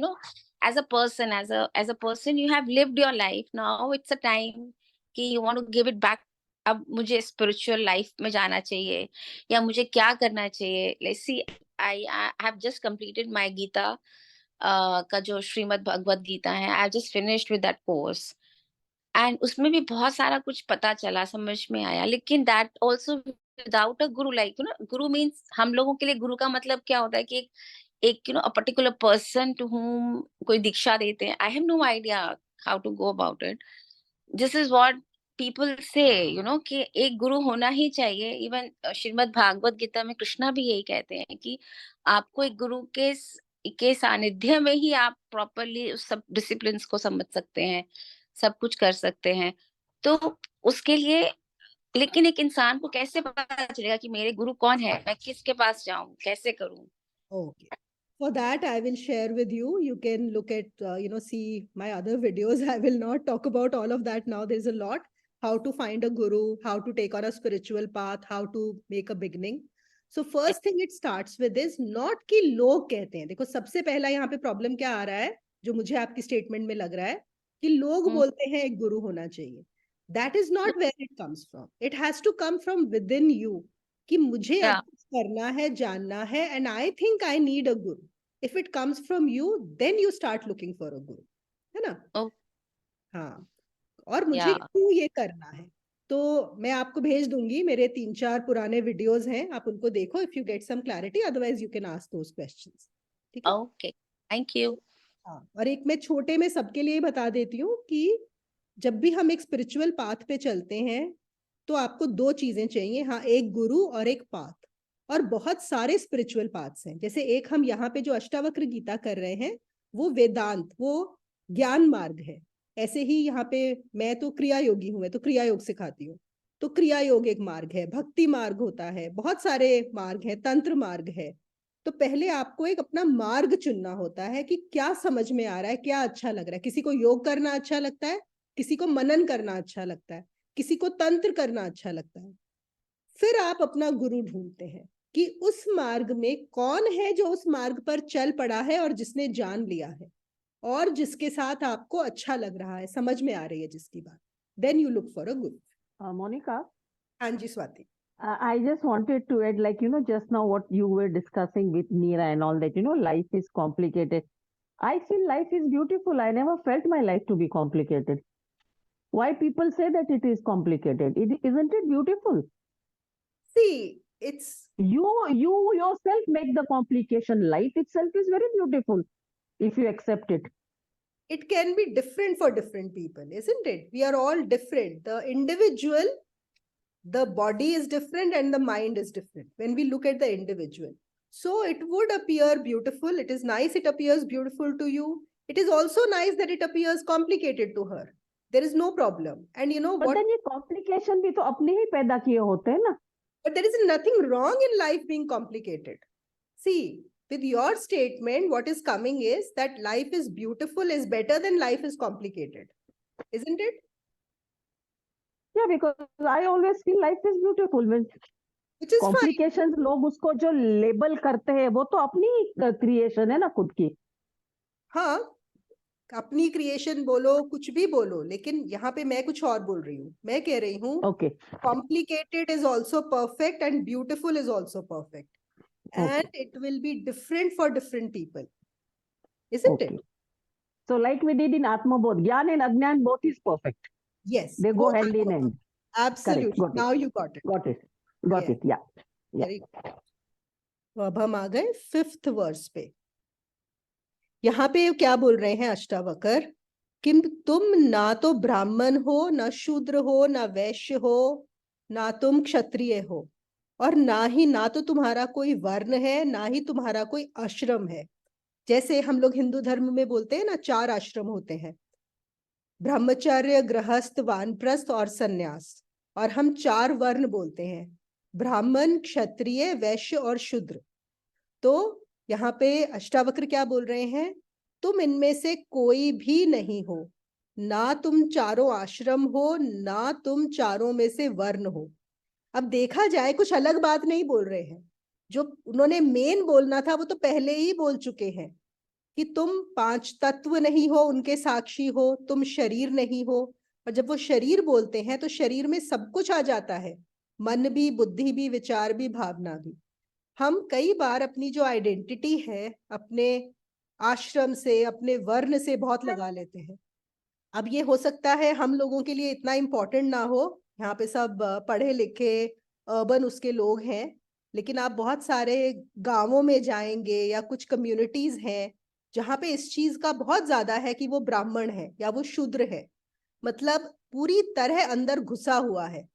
as a person, as a person you have lived your life. Now it's a time कि you want to give it back. अब मुझे spiritual life में जाना चाहिए या मुझे क्या करना चाहिए. Let's see, I have just completed my Gita का जो श्रीमद् भगवत गीता है. I just finished with that course. And उसमें भी बहुत सारा कुछ पता चला, समझ में आया, लेकिन that also without a Guru. Like Guru means हम लोगों के लिए गुरु का मतलब क्या होता है कि एक a particular person to whom कोई दीक्षा देते हैं. I have no idea how to go about it. This is what people say, कि एक गुरु होना ही चाहिए. इवन श्रीमद् भागवत गीता में कृष्णा भी यही कहते हैं कि आपको एक गुरु के सानिध्य में ही आप प्रॉपरली उस सब डिसिप्लिन्स को समझ सकते हैं, सब कुछ कर सकते हैं. तो उसके लिए, लेकिन एक इंसान को कैसे पता चलेगा कि मेरे गुरु कौन है, मैं किसके पास जाऊं, कैसे करूं? Okay. For that, I will share with you. You can look at, see my other videos. I will not talk about all of that now. There's a lot. how to find a guru, how to take on a spiritual path, how to make a beginning. So first thing it starts with is not कि लोग कहते हैं, देखो सबसे पहला यहाँ पे problem क्या आ रहा है, जो मुझे आपकी स्टेटमेंट में लग रहा है कि लोग बोलते हैं एक गुरु होना चाहिए. That is not where it comes from. It has to come from within you. कि मुझे अब Yeah. कुछ करना है, जानना है, and I think I need a guru. If it comes from you, then you start looking for a guru. है ना? Oh, हाँ. और मुझे yeah. क्यों ये करना है, तो मैं आपको भेज दूंगी, मेरे 3-4 पुराने वीडियोस हैं, आप उनको देखो. If you get some clarity, otherwise you can ask those questions. ठीक है? Okay. Thank you. हाँ. और एक मैं छोटे में सबके लिए बता देती हूँ कि जब भी हम एक स्पिरिचुअल पाथ पे चलते हैं तो आपको 2 चीजें चाहिए. हाँ, एक गुरु और एक पाथ. और बहुत सारे स्पिरिचुअल पाथ्स हैं. जैसे एक हम यहाँ पे जो अष्टावक्र गीता कर रहे हैं, वो वेदांत, वो ज्ञान मार्ग है. ऐसे ही यहाँ पे मैं तो क्रिया योगी हूँ, मैं तो क्रिया योग सिखाती हूँ, तो क्रिया योग एक मार्ग है. भक्ति मार्ग होता है, बहुत सारे मार्ग है, तंत्र मार्ग है. तो पहले आपको एक अपना मार्ग चुनना होता है कि क्या समझ में आ रहा है, क्या अच्छा लग रहा है. किसी को योग करना अच्छा लगता है, किसी को मनन करना अच्छा लगता है, किसी को तंत्र करना अच्छा लगता है. फिर आप अपना गुरु ढूंढते हैं कि उस मार्ग में कौन है जो उस मार्ग पर चल पड़ा है और जिसने जान लिया है और जिसके साथ आपको अच्छा लग रहा है, समझ में आ रही है जिसकी बात. Then you look for a guru. Monica, हाँ जी Swati. I just wanted to add, like, just now what you were discussing with Neera and all that, life is complicated. I feel life is beautiful. I never felt my life to be complicated. Why people say that it is complicated? Isn't it beautiful? See, it's You yourself make the complication. Life itself is very beautiful if you accept it. it can be different for different people, isn't it? We are all different. The individual, the body is different and the mind is different when we look at the individual. So it would appear beautiful. It is nice it appears beautiful to you. It is also nice that it appears complicated to her. There is no problem. And you know But what? then ये complication भी तो अपने ही पैदा किए होते हैं ना. But there is nothing wrong in life being complicated. See, with your statement, what is coming is that life is beautiful is better than life is complicated. Isn't it? Yeah, because I always feel life is beautiful. Which is fine. Complications लोग उसको जो label करते हैं वो तो अपनी creation है ना खुद की. हाँ, अपनी क्रिएशन बोलो, कुछ भी बोलो, लेकिन यहाँ पे मैं कुछ और बोल रही हूँ. मैं कह रही हूँ Okay. complicated is also perfect and beautiful is also perfect. And it will be different for different people. Isn't it? So like we did in Atma Bodh, Gyan and Ajnan both is perfect. Yes. They go both hand are in hand. Absolutely. Got it. Now you got it. Got it. Got Yeah. it. Yeah. Yeah. Very good. तो अब हम आ गए 5th verse पे. यहाँ पे क्या बोल रहे हैं अष्टावक्र कि तुम ना तो ब्राह्मण हो, ना शूद्र हो, ना वैश्य हो, ना तुम क्षत्रिय हो, और ना तो तुम्हारा कोई वर्ण है, ना ही तुम्हारा कोई आश्रम है. जैसे हम लोग हिंदू धर्म में बोलते हैं ना, 4 आश्रम होते हैं, ब्रह्मचर्य, गृहस्थ, वानप्रस्थ और सन्यास. और हम 4 वर्ण बोलते हैं, ब्राह्मण, क्षत्रिय, वैश्य और शूद्र. तो यहाँ पे अष्टावक्र क्या बोल रहे हैं? तुम इनमें से कोई भी नहीं हो. ना तुम चारों आश्रम हो, ना तुम चारों में से वर्ण हो. अब देखा जाए कुछ अलग बात नहीं बोल रहे हैं. जो उन्होंने मेन बोलना था वो तो पहले ही बोल चुके हैं कि तुम 5 तत्व नहीं हो, उनके साक्षी हो, तुम शरीर नहीं हो. और जब वो शरीर बोलते हैं तो शरीर में सब कुछ आ जाता है, मन भी, बुद्धि भी, विचार भी, भावना भी. हम कई बार अपनी जो आइडेंटिटी है अपने आश्रम से, अपने वर्ण से बहुत लगा लेते हैं. अब ये हो सकता है हम लोगों के लिए इतना इम्पोर्टेंट ना हो, यहाँ पे सब पढ़े लिखे अर्बन उसके लोग हैं, लेकिन आप बहुत सारे गांवों में जाएंगे या कुछ कम्युनिटीज हैं जहाँ पे इस चीज का बहुत ज्यादा है कि वो ब्राह्मण है या वो शूद्र है, मतलब पूरी तरह अंदर घुसा हुआ है.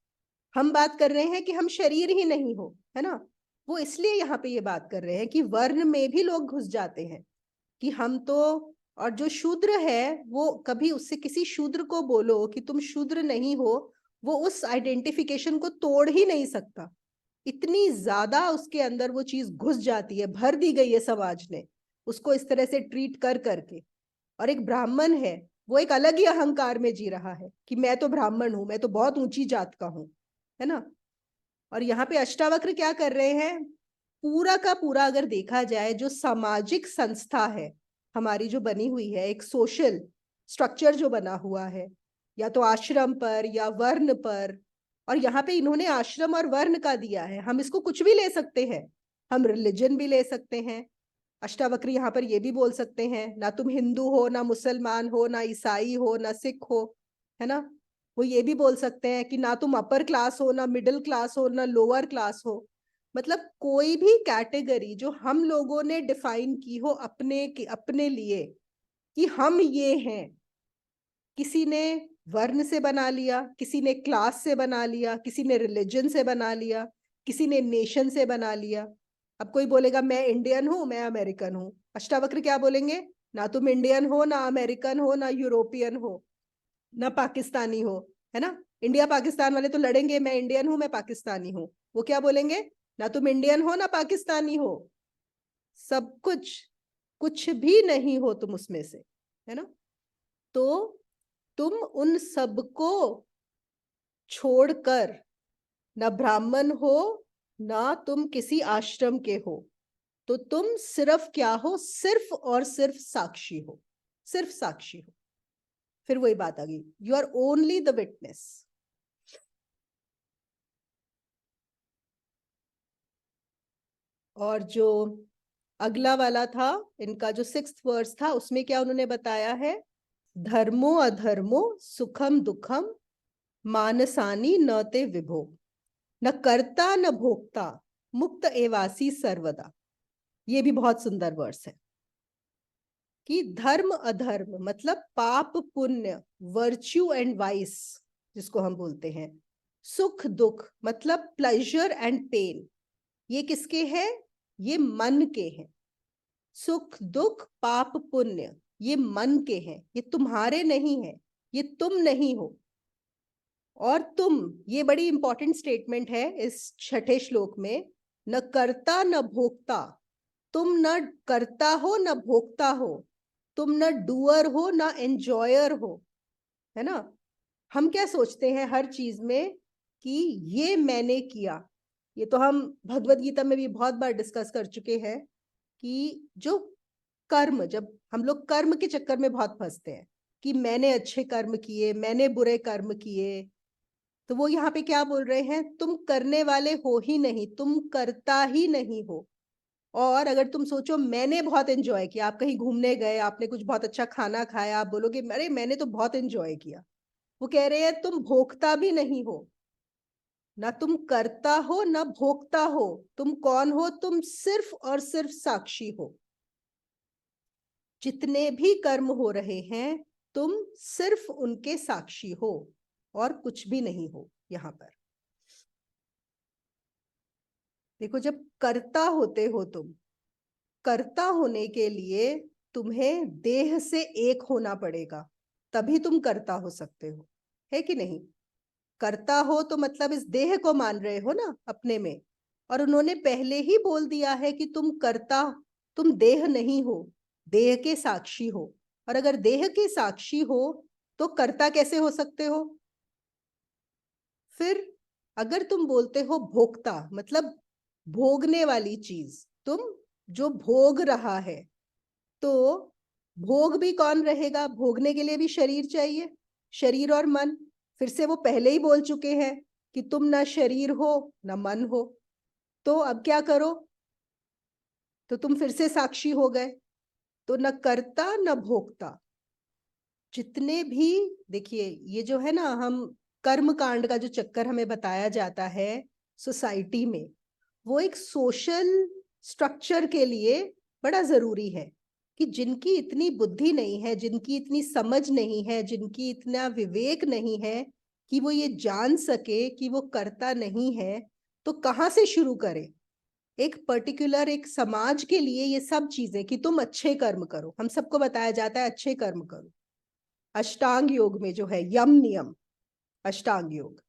हम बात कर रहे हैं कि हम शरीर ही नहीं हो, है ना. वो इसलिए यहाँ पे ये बात कर रहे हैं कि वर्ण में भी लोग घुस जाते हैं कि हम तो, और जो शूद्र है वो कभी उससे किसी शूद्र को बोलो कि तुम शूद्र नहीं हो, वो उस आइडेंटिफिकेशन को तोड़ ही नहीं सकता. इतनी ज्यादा उसके अंदर वो चीज घुस जाती है, भर दी गई है समाज ने उसको इस तरह से ट्रीट कर करके. और एक ब्राह्मण है वो एक अलग ही अहंकार में जी रहा है कि मैं तो ब्राह्मण हूं, मैं तो बहुत ऊंची जात का हूं, है ना। और यहाँ पे अष्टावक्र क्या कर रहे हैं, पूरा का पूरा अगर देखा जाए जो सामाजिक संस्था है हमारी जो बनी हुई है, एक सोशल स्ट्रक्चर जो बना हुआ है, या तो आश्रम पर या वर्ण पर, और यहाँ पे इन्होंने आश्रम और वर्ण का दिया है, हम इसको कुछ भी ले सकते हैं, हम रिलीजन भी ले सकते हैं। अष्टावक्र यहाँ पर ये भी बोल सकते हैं, ना तुम हिंदू हो, ना मुसलमान हो, ना ईसाई हो, ना सिख हो, है ना। वो ये भी बोल सकते हैं कि ना तुम अपर क्लास हो, ना मिडिल क्लास हो, ना लोअर क्लास हो। मतलब कोई भी कैटेगरी जो हम लोगों ने डिफाइन की हो अपने लिए कि हम ये हैं, किसी ने वर्ण से बना लिया, किसी ने क्लास से बना लिया, किसी ने रिलीजन से बना लिया, किसी ने नेशन से बना लिया। अब कोई बोलेगा मैं इंडियन हूं, मैं अमेरिकन हूं, अष्टावक्र क्या बोलेंगे, ना तुम इंडियन हो, ना अमेरिकन हो, ना यूरोपियन हो, ना पाकिस्तानी हो, है ना। इंडिया पाकिस्तान वाले तो लड़ेंगे, मैं इंडियन हूं, मैं पाकिस्तानी हूं। वो क्या बोलेंगे, ना तुम इंडियन हो, ना पाकिस्तानी हो, सब कुछ, कुछ भी नहीं हो तुम उसमें से, है ना। तो तुम उन सबको छोड़कर ना ब्राह्मण हो, ना तुम किसी आश्रम के हो, तो तुम सिर्फ क्या हो, सिर्फ और सिर्फ साक्षी हो, सिर्फ साक्षी हो। फिर वही बात आ गई, you are only the witness. और जो अगला वाला था, इनका जो 6th वर्स था, उसमें क्या उन्होंने बताया है, धर्मो अधर्मो सुखम दुखम मानसानी न ते विभो, न कर्ता न भोक्ता मुक्त एवासी सर्वदा। ये भी बहुत सुंदर वर्स है कि धर्म अधर्म मतलब पाप पुण्य, वर्च्यू एंड वाइस जिसको हम बोलते हैं, सुख दुख मतलब प्लेजर एंड पेन, ये किसके हैं, ये मन के हैं। सुख दुख पाप पुण्य ये मन के हैं, ये तुम्हारे नहीं है, ये तुम नहीं हो। और तुम, ये बड़ी इंपॉर्टेंट स्टेटमेंट है इस 6ठे श्लोक में, न कर्ता न भोक्ता, तुम न करता हो न भोक्ता हो, तुम न डूअर हो न एंजॉयर हो, है ना। हम क्या सोचते हैं हर चीज में कि ये मैंने किया, ये तो हम भगवत गीता में भी बहुत बार डिस्कस कर चुके हैं कि जो कर्म, जब हम लोग कर्म के चक्कर में बहुत फंसते हैं कि मैंने अच्छे कर्म किए, मैंने बुरे कर्म किए, तो वो यहाँ पे क्या बोल रहे हैं, तुम करने वाले हो ही नहीं, तुम करता ही नहीं हो। और अगर तुम सोचो मैंने बहुत एंजॉय किया, आप कहीं घूमने गए, आपने कुछ बहुत अच्छा खाना खाया, आप बोलोगे अरे मैंने तो बहुत एंजॉय किया, वो कह रहे हैं तुम भोगता भी नहीं हो, ना तुम करता हो ना भोगता हो, तुम कौन हो, तुम सिर्फ और सिर्फ साक्षी हो। जितने भी कर्म हो रहे हैं तुम सिर्फ उनके साक्षी हो और कुछ भी नहीं हो। यहाँ पर देखो, जब कर्ता होते हो तुम, कर्ता होने के लिए तुम्हें देह से एक होना पड़ेगा, तभी तुम कर्ता हो सकते हो, है कि नहीं। करता हो तो मतलब इस देह को मान रहे हो ना अपने में, और उन्होंने पहले ही बोल दिया है कि तुम करता, तुम देह नहीं हो, देह के साक्षी हो। और अगर देह के साक्षी हो तो कर्ता कैसे हो सकते हो। फिर अगर तुम बोलते हो भोक्ता मतलब भोगने वाली चीज, तुम जो भोग रहा है, तो भोग भी कौन रहेगा, भोगने के लिए भी शरीर चाहिए, शरीर और मन। फिर से वो पहले ही बोल चुके हैं कि तुम ना शरीर हो ना मन हो, तो अब क्या करो, तो तुम फिर से साक्षी हो गए। तो न कर्ता न भोक्ता, जितने भी, देखिए ये जो है ना, हम कर्म कांड का जो चक्कर हमें बताया जाता है सोसाइटी में, वो एक सोशल स्ट्रक्चर के लिए बड़ा जरूरी है कि जिनकी इतनी बुद्धि नहीं है, जिनकी इतनी समझ नहीं है, जिनकी इतना विवेक नहीं है कि वो ये जान सके कि वो करता नहीं है, तो कहाँ से शुरू करें। एक पर्टिकुलर एक समाज के लिए ये सब चीजें कि तुम अच्छे कर्म करो, हम सबको बताया जाता है अच्छे कर्म करो। अष्टांग योग में जो है यम नियम, अष्टांग योग,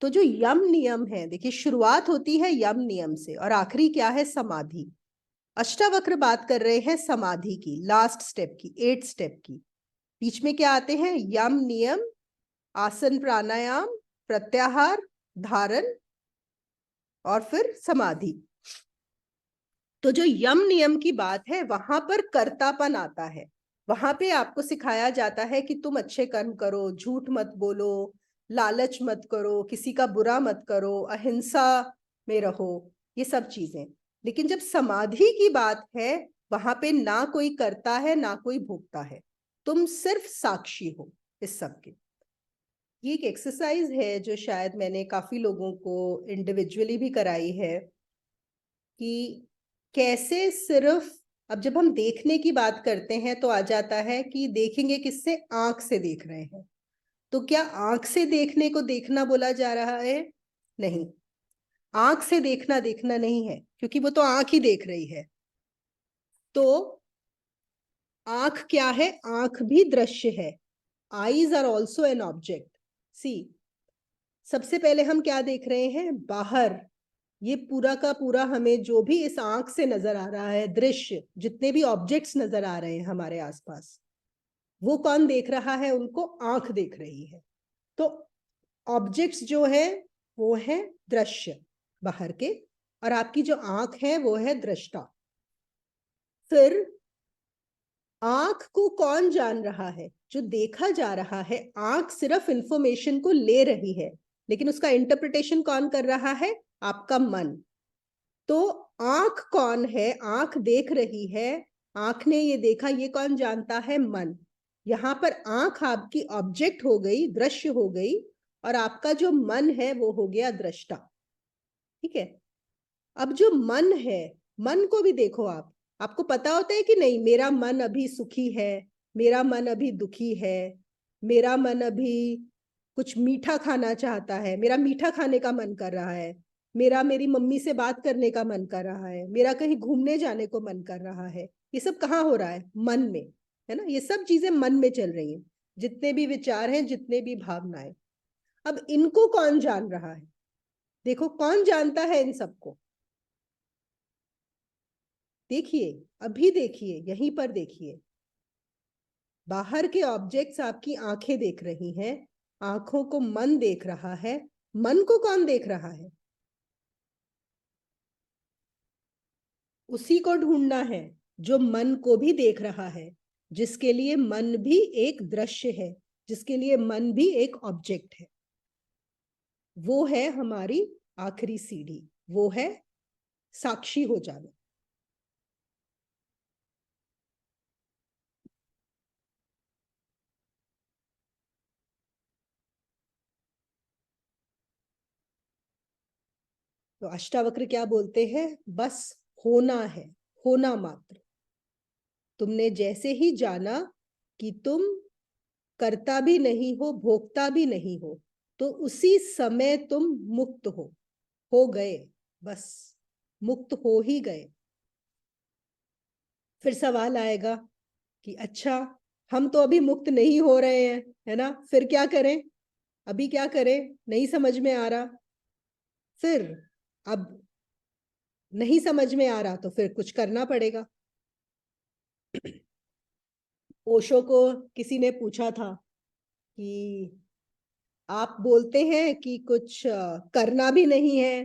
तो जो यम नियम है, देखिए शुरुआत होती है यम नियम से और आखिरी क्या है, समाधि। अष्टावक्र बात कर रहे हैं समाधि की, लास्ट स्टेप की, 8th स्टेप की। बीच में क्या आते हैं? यम नियम, आसन प्राणायाम, प्रत्याहार, धारण और फिर समाधि। तो जो यम नियम की बात है वहां पर कर्तापन आता है। वहां पे आपको सिखाया जाता है कि तुम अच्छे कर्म करो, झूठ मत बोलो, लालच मत करो, किसी का बुरा मत करो, अहिंसा में रहो, ये सब चीजें। लेकिन जब समाधि की बात है वहां पे ना कोई करता है ना कोई भोगता है, तुम सिर्फ साक्षी हो इस सब के। ये एक एक्सरसाइज है जो शायद मैंने काफी लोगों को इंडिविजुअली भी कराई है कि कैसे सिर्फ, अब जब हम देखने की बात करते हैं तो आ जाता है कि देखेंगे किससे? आंख से देख रहे हैं। तो क्या आंख से देखने को देखना बोला जा रहा है? नहीं, आंख से देखना देखना नहीं है, क्योंकि वो तो आंख ही देख रही है। तो आंख क्या है? आंख भी दृश्य है। Eyes are also an object. See, सबसे पहले हम क्या देख रहे हैं? बाहर। ये पूरा का पूरा हमें जो भी इस आंख से नजर आ रहा है दृश्य, जितने भी ऑब्जेक्ट्स नजर आ रहे हैं हमारे आसपास, वो कौन देख रहा है? उनको आंख देख रही है। तो ऑब्जेक्ट्स जो है वो है दृश्य बाहर के, और आपकी जो आंख है वो है दृष्टा। फिर आंख को कौन जान रहा है? जो देखा जा रहा है। आंख सिर्फ इंफॉर्मेशन को ले रही है, लेकिन उसका इंटरप्रिटेशन कौन कर रहा है? आपका मन। तो आंख कौन है? आंख देख रही है, आंख ने ये देखा, ये कौन जानता है? मन। यहां पर आंख आपकी ऑब्जेक्ट हो गई, दृश्य हो गई, और आपका जो मन है वो हो गया दृष्टा। ठीक है? अब जो मन है, मन को भी देखो आप। आपको पता होता है कि नहीं मेरा मन अभी सुखी है, मेरा मन अभी दुखी है, मेरा मन अभी कुछ मीठा खाना चाहता है, मेरा मीठा खाने का मन कर रहा है, मेरा मेरी मम्मी से बात करने का मन कर रहा है, मेरा कहीं घूमने जाने को मन कर रहा है। ये सब कहाँ हो रहा है? मन में, है ना? ये सब चीजें मन में चल रही हैं, जितने भी विचार हैं, जितने भी भावनाएं। अब इनको कौन जान रहा है? देखो कौन जानता है इन सबको? देखिए, अभी देखिए, यहीं पर देखिए। बाहर के ऑब्जेक्ट्स आपकी आंखें देख रही हैं, आंखों को मन देख रहा है। मन को कौन देख रहा है? उसी को ढूंढना है जो मन को भी देख रहा है, जिसके लिए मन भी एक दृश्य है, जिसके लिए मन भी एक ऑब्जेक्ट है। वो है हमारी आखिरी सीढ़ी, वो है साक्षी हो जाना। तो अष्टावक्र क्या बोलते हैं? बस होना है, होना मात्र। तुमने जैसे ही जाना कि तुम करता भी नहीं हो, भोगता भी नहीं हो, तो उसी समय तुम मुक्त हो गए। बस मुक्त हो ही गए। फिर सवाल आएगा कि अच्छा, हम तो अभी मुक्त नहीं हो रहे हैं, है ना? फिर क्या करें? अभी क्या करें? नहीं समझ में आ रहा। फिर अब नहीं समझ में आ रहा तो फिर कुछ करना पड़ेगा। ओशो को किसी ने पूछा था कि आप बोलते हैं कि कुछ करना भी नहीं है,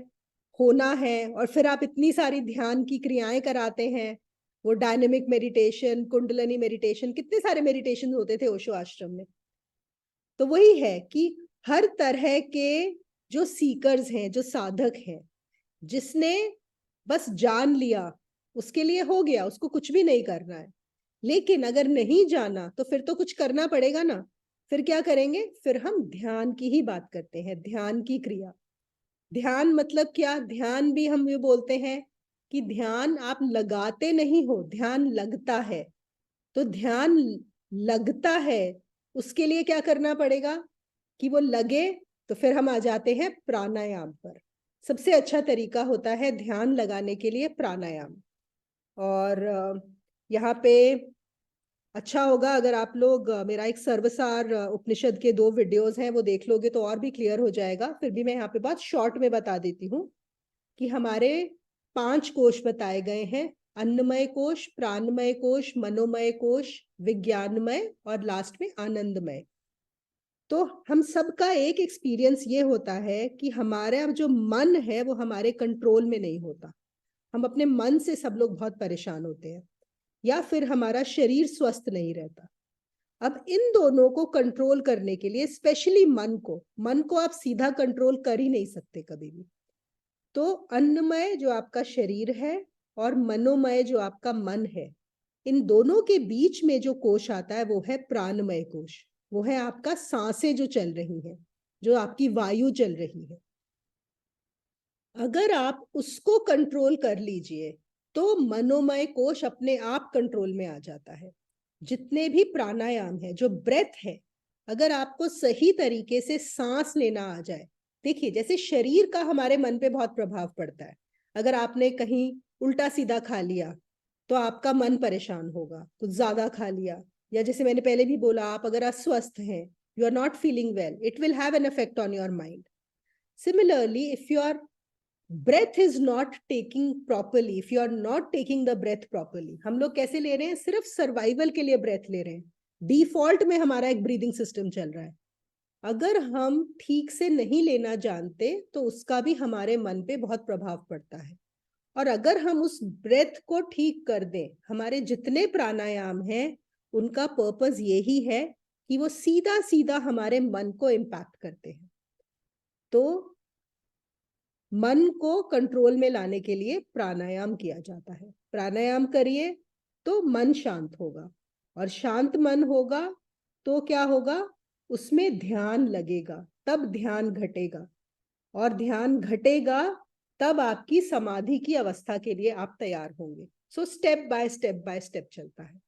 होना है, और फिर आप इतनी सारी ध्यान की क्रियाएं कराते हैं, वो डायनेमिक मेडिटेशन, कुंडलिनी मेडिटेशन, कितने सारे मेडिटेशन होते थे ओशो आश्रम में। तो वही है कि हर तरह के जो सीकर्स हैं, जो साधक हैं, जिसने बस जान लिया उसके लिए हो गया, उसको कुछ भी नहीं करना है। लेकिन अगर नहीं जाना तो फिर तो कुछ करना पड़ेगा ना। फिर क्या करेंगे? फिर हम ध्यान की ही बात करते हैं, ध्यान की क्रिया। ध्यान मतलब क्या? ध्यान भी हम ये बोलते हैं कि ध्यान आप लगाते नहीं हो, ध्यान लगता है। तो ध्यान लगता है, उसके लिए क्या करना पड़ेगा कि वो लगे? तो फिर हम आ जाते हैं प्राणायाम पर। सबसे अच्छा तरीका होता है ध्यान लगाने के लिए प्राणायाम। और यहाँ पे अच्छा होगा अगर आप लोग मेरा एक सर्वसार उपनिषद के 2 वीडियोस हैं वो देख लोगे तो और भी क्लियर हो जाएगा। फिर भी मैं यहाँ पे बात शॉर्ट में बता देती हूँ कि हमारे 5 कोश बताए गए हैं: अन्नमय कोश, प्राणमय कोश, मनोमय कोश, विज्ञानमय और लास्ट में आनंदमय। तो हम सबका एक एक्सपीरियंस ये होता है कि हमारा जो मन है वो हमारे कंट्रोल में नहीं होता। हम अपने मन से सब लोग बहुत परेशान होते हैं, या फिर हमारा शरीर स्वस्थ नहीं रहता। अब इन दोनों को कंट्रोल करने के लिए, स्पेशली मन को आप सीधा कंट्रोल कर ही नहीं सकते कभी भी। तो अन्नमय जो आपका शरीर है और मनोमय जो आपका मन है, इन दोनों के बीच में जो कोश आता है वो है प्राणमय कोश। वो है आपका सांसें जो चल रही हैं, जो आपकी वायु चल रही है। अगर आप उसको कंट्रोल कर लीजिए तो मनोमय कोश अपने आप कंट्रोल में आ जाता है। जितने भी प्राणायाम है, जो ब्रेथ है, अगर आपको सही तरीके से सांस लेना आ जाए, देखिए जैसे शरीर का हमारे मन पे बहुत प्रभाव पड़ता है। अगर आपने कहीं उल्टा सीधा खा लिया तो आपका मन परेशान होगा, कुछ ज्यादा खा लिया, या जैसे मैंने पहले भी बोला, आप अगर अस्वस्थ हैं, you are not feeling well, it will have an effect on your mind. Similarly, if your breath is not taking properly, if you are not taking the breath properly, हम लोग कैसे ले रहे हैं, सिर्फ सर्वाइवल के लिए ब्रेथ ले रहे हैं, डिफॉल्ट में हमारा एक ब्रीदिंग सिस्टम चल रहा है। अगर हम ठीक से नहीं लेना जानते तो उसका भी हमारे मन पे बहुत प्रभाव पड़ता है। और अगर हम उस ब्रेथ को ठीक कर दें, हमारे जितने प्राणायाम हैं उनका पर्पस यही है कि वो सीधा सीधा हमारे मन को इम्पैक्ट करते हैं। तो मन को कंट्रोल में लाने के लिए प्राणायाम किया जाता है। प्राणायाम करिए तो मन शांत होगा, और शांत मन होगा तो क्या होगा, उसमें ध्यान लगेगा, तब ध्यान घटेगा, और ध्यान घटेगा तब आपकी समाधि की अवस्था के लिए आप तैयार होंगे। सो स्टेप बाय स्टेप चलता है।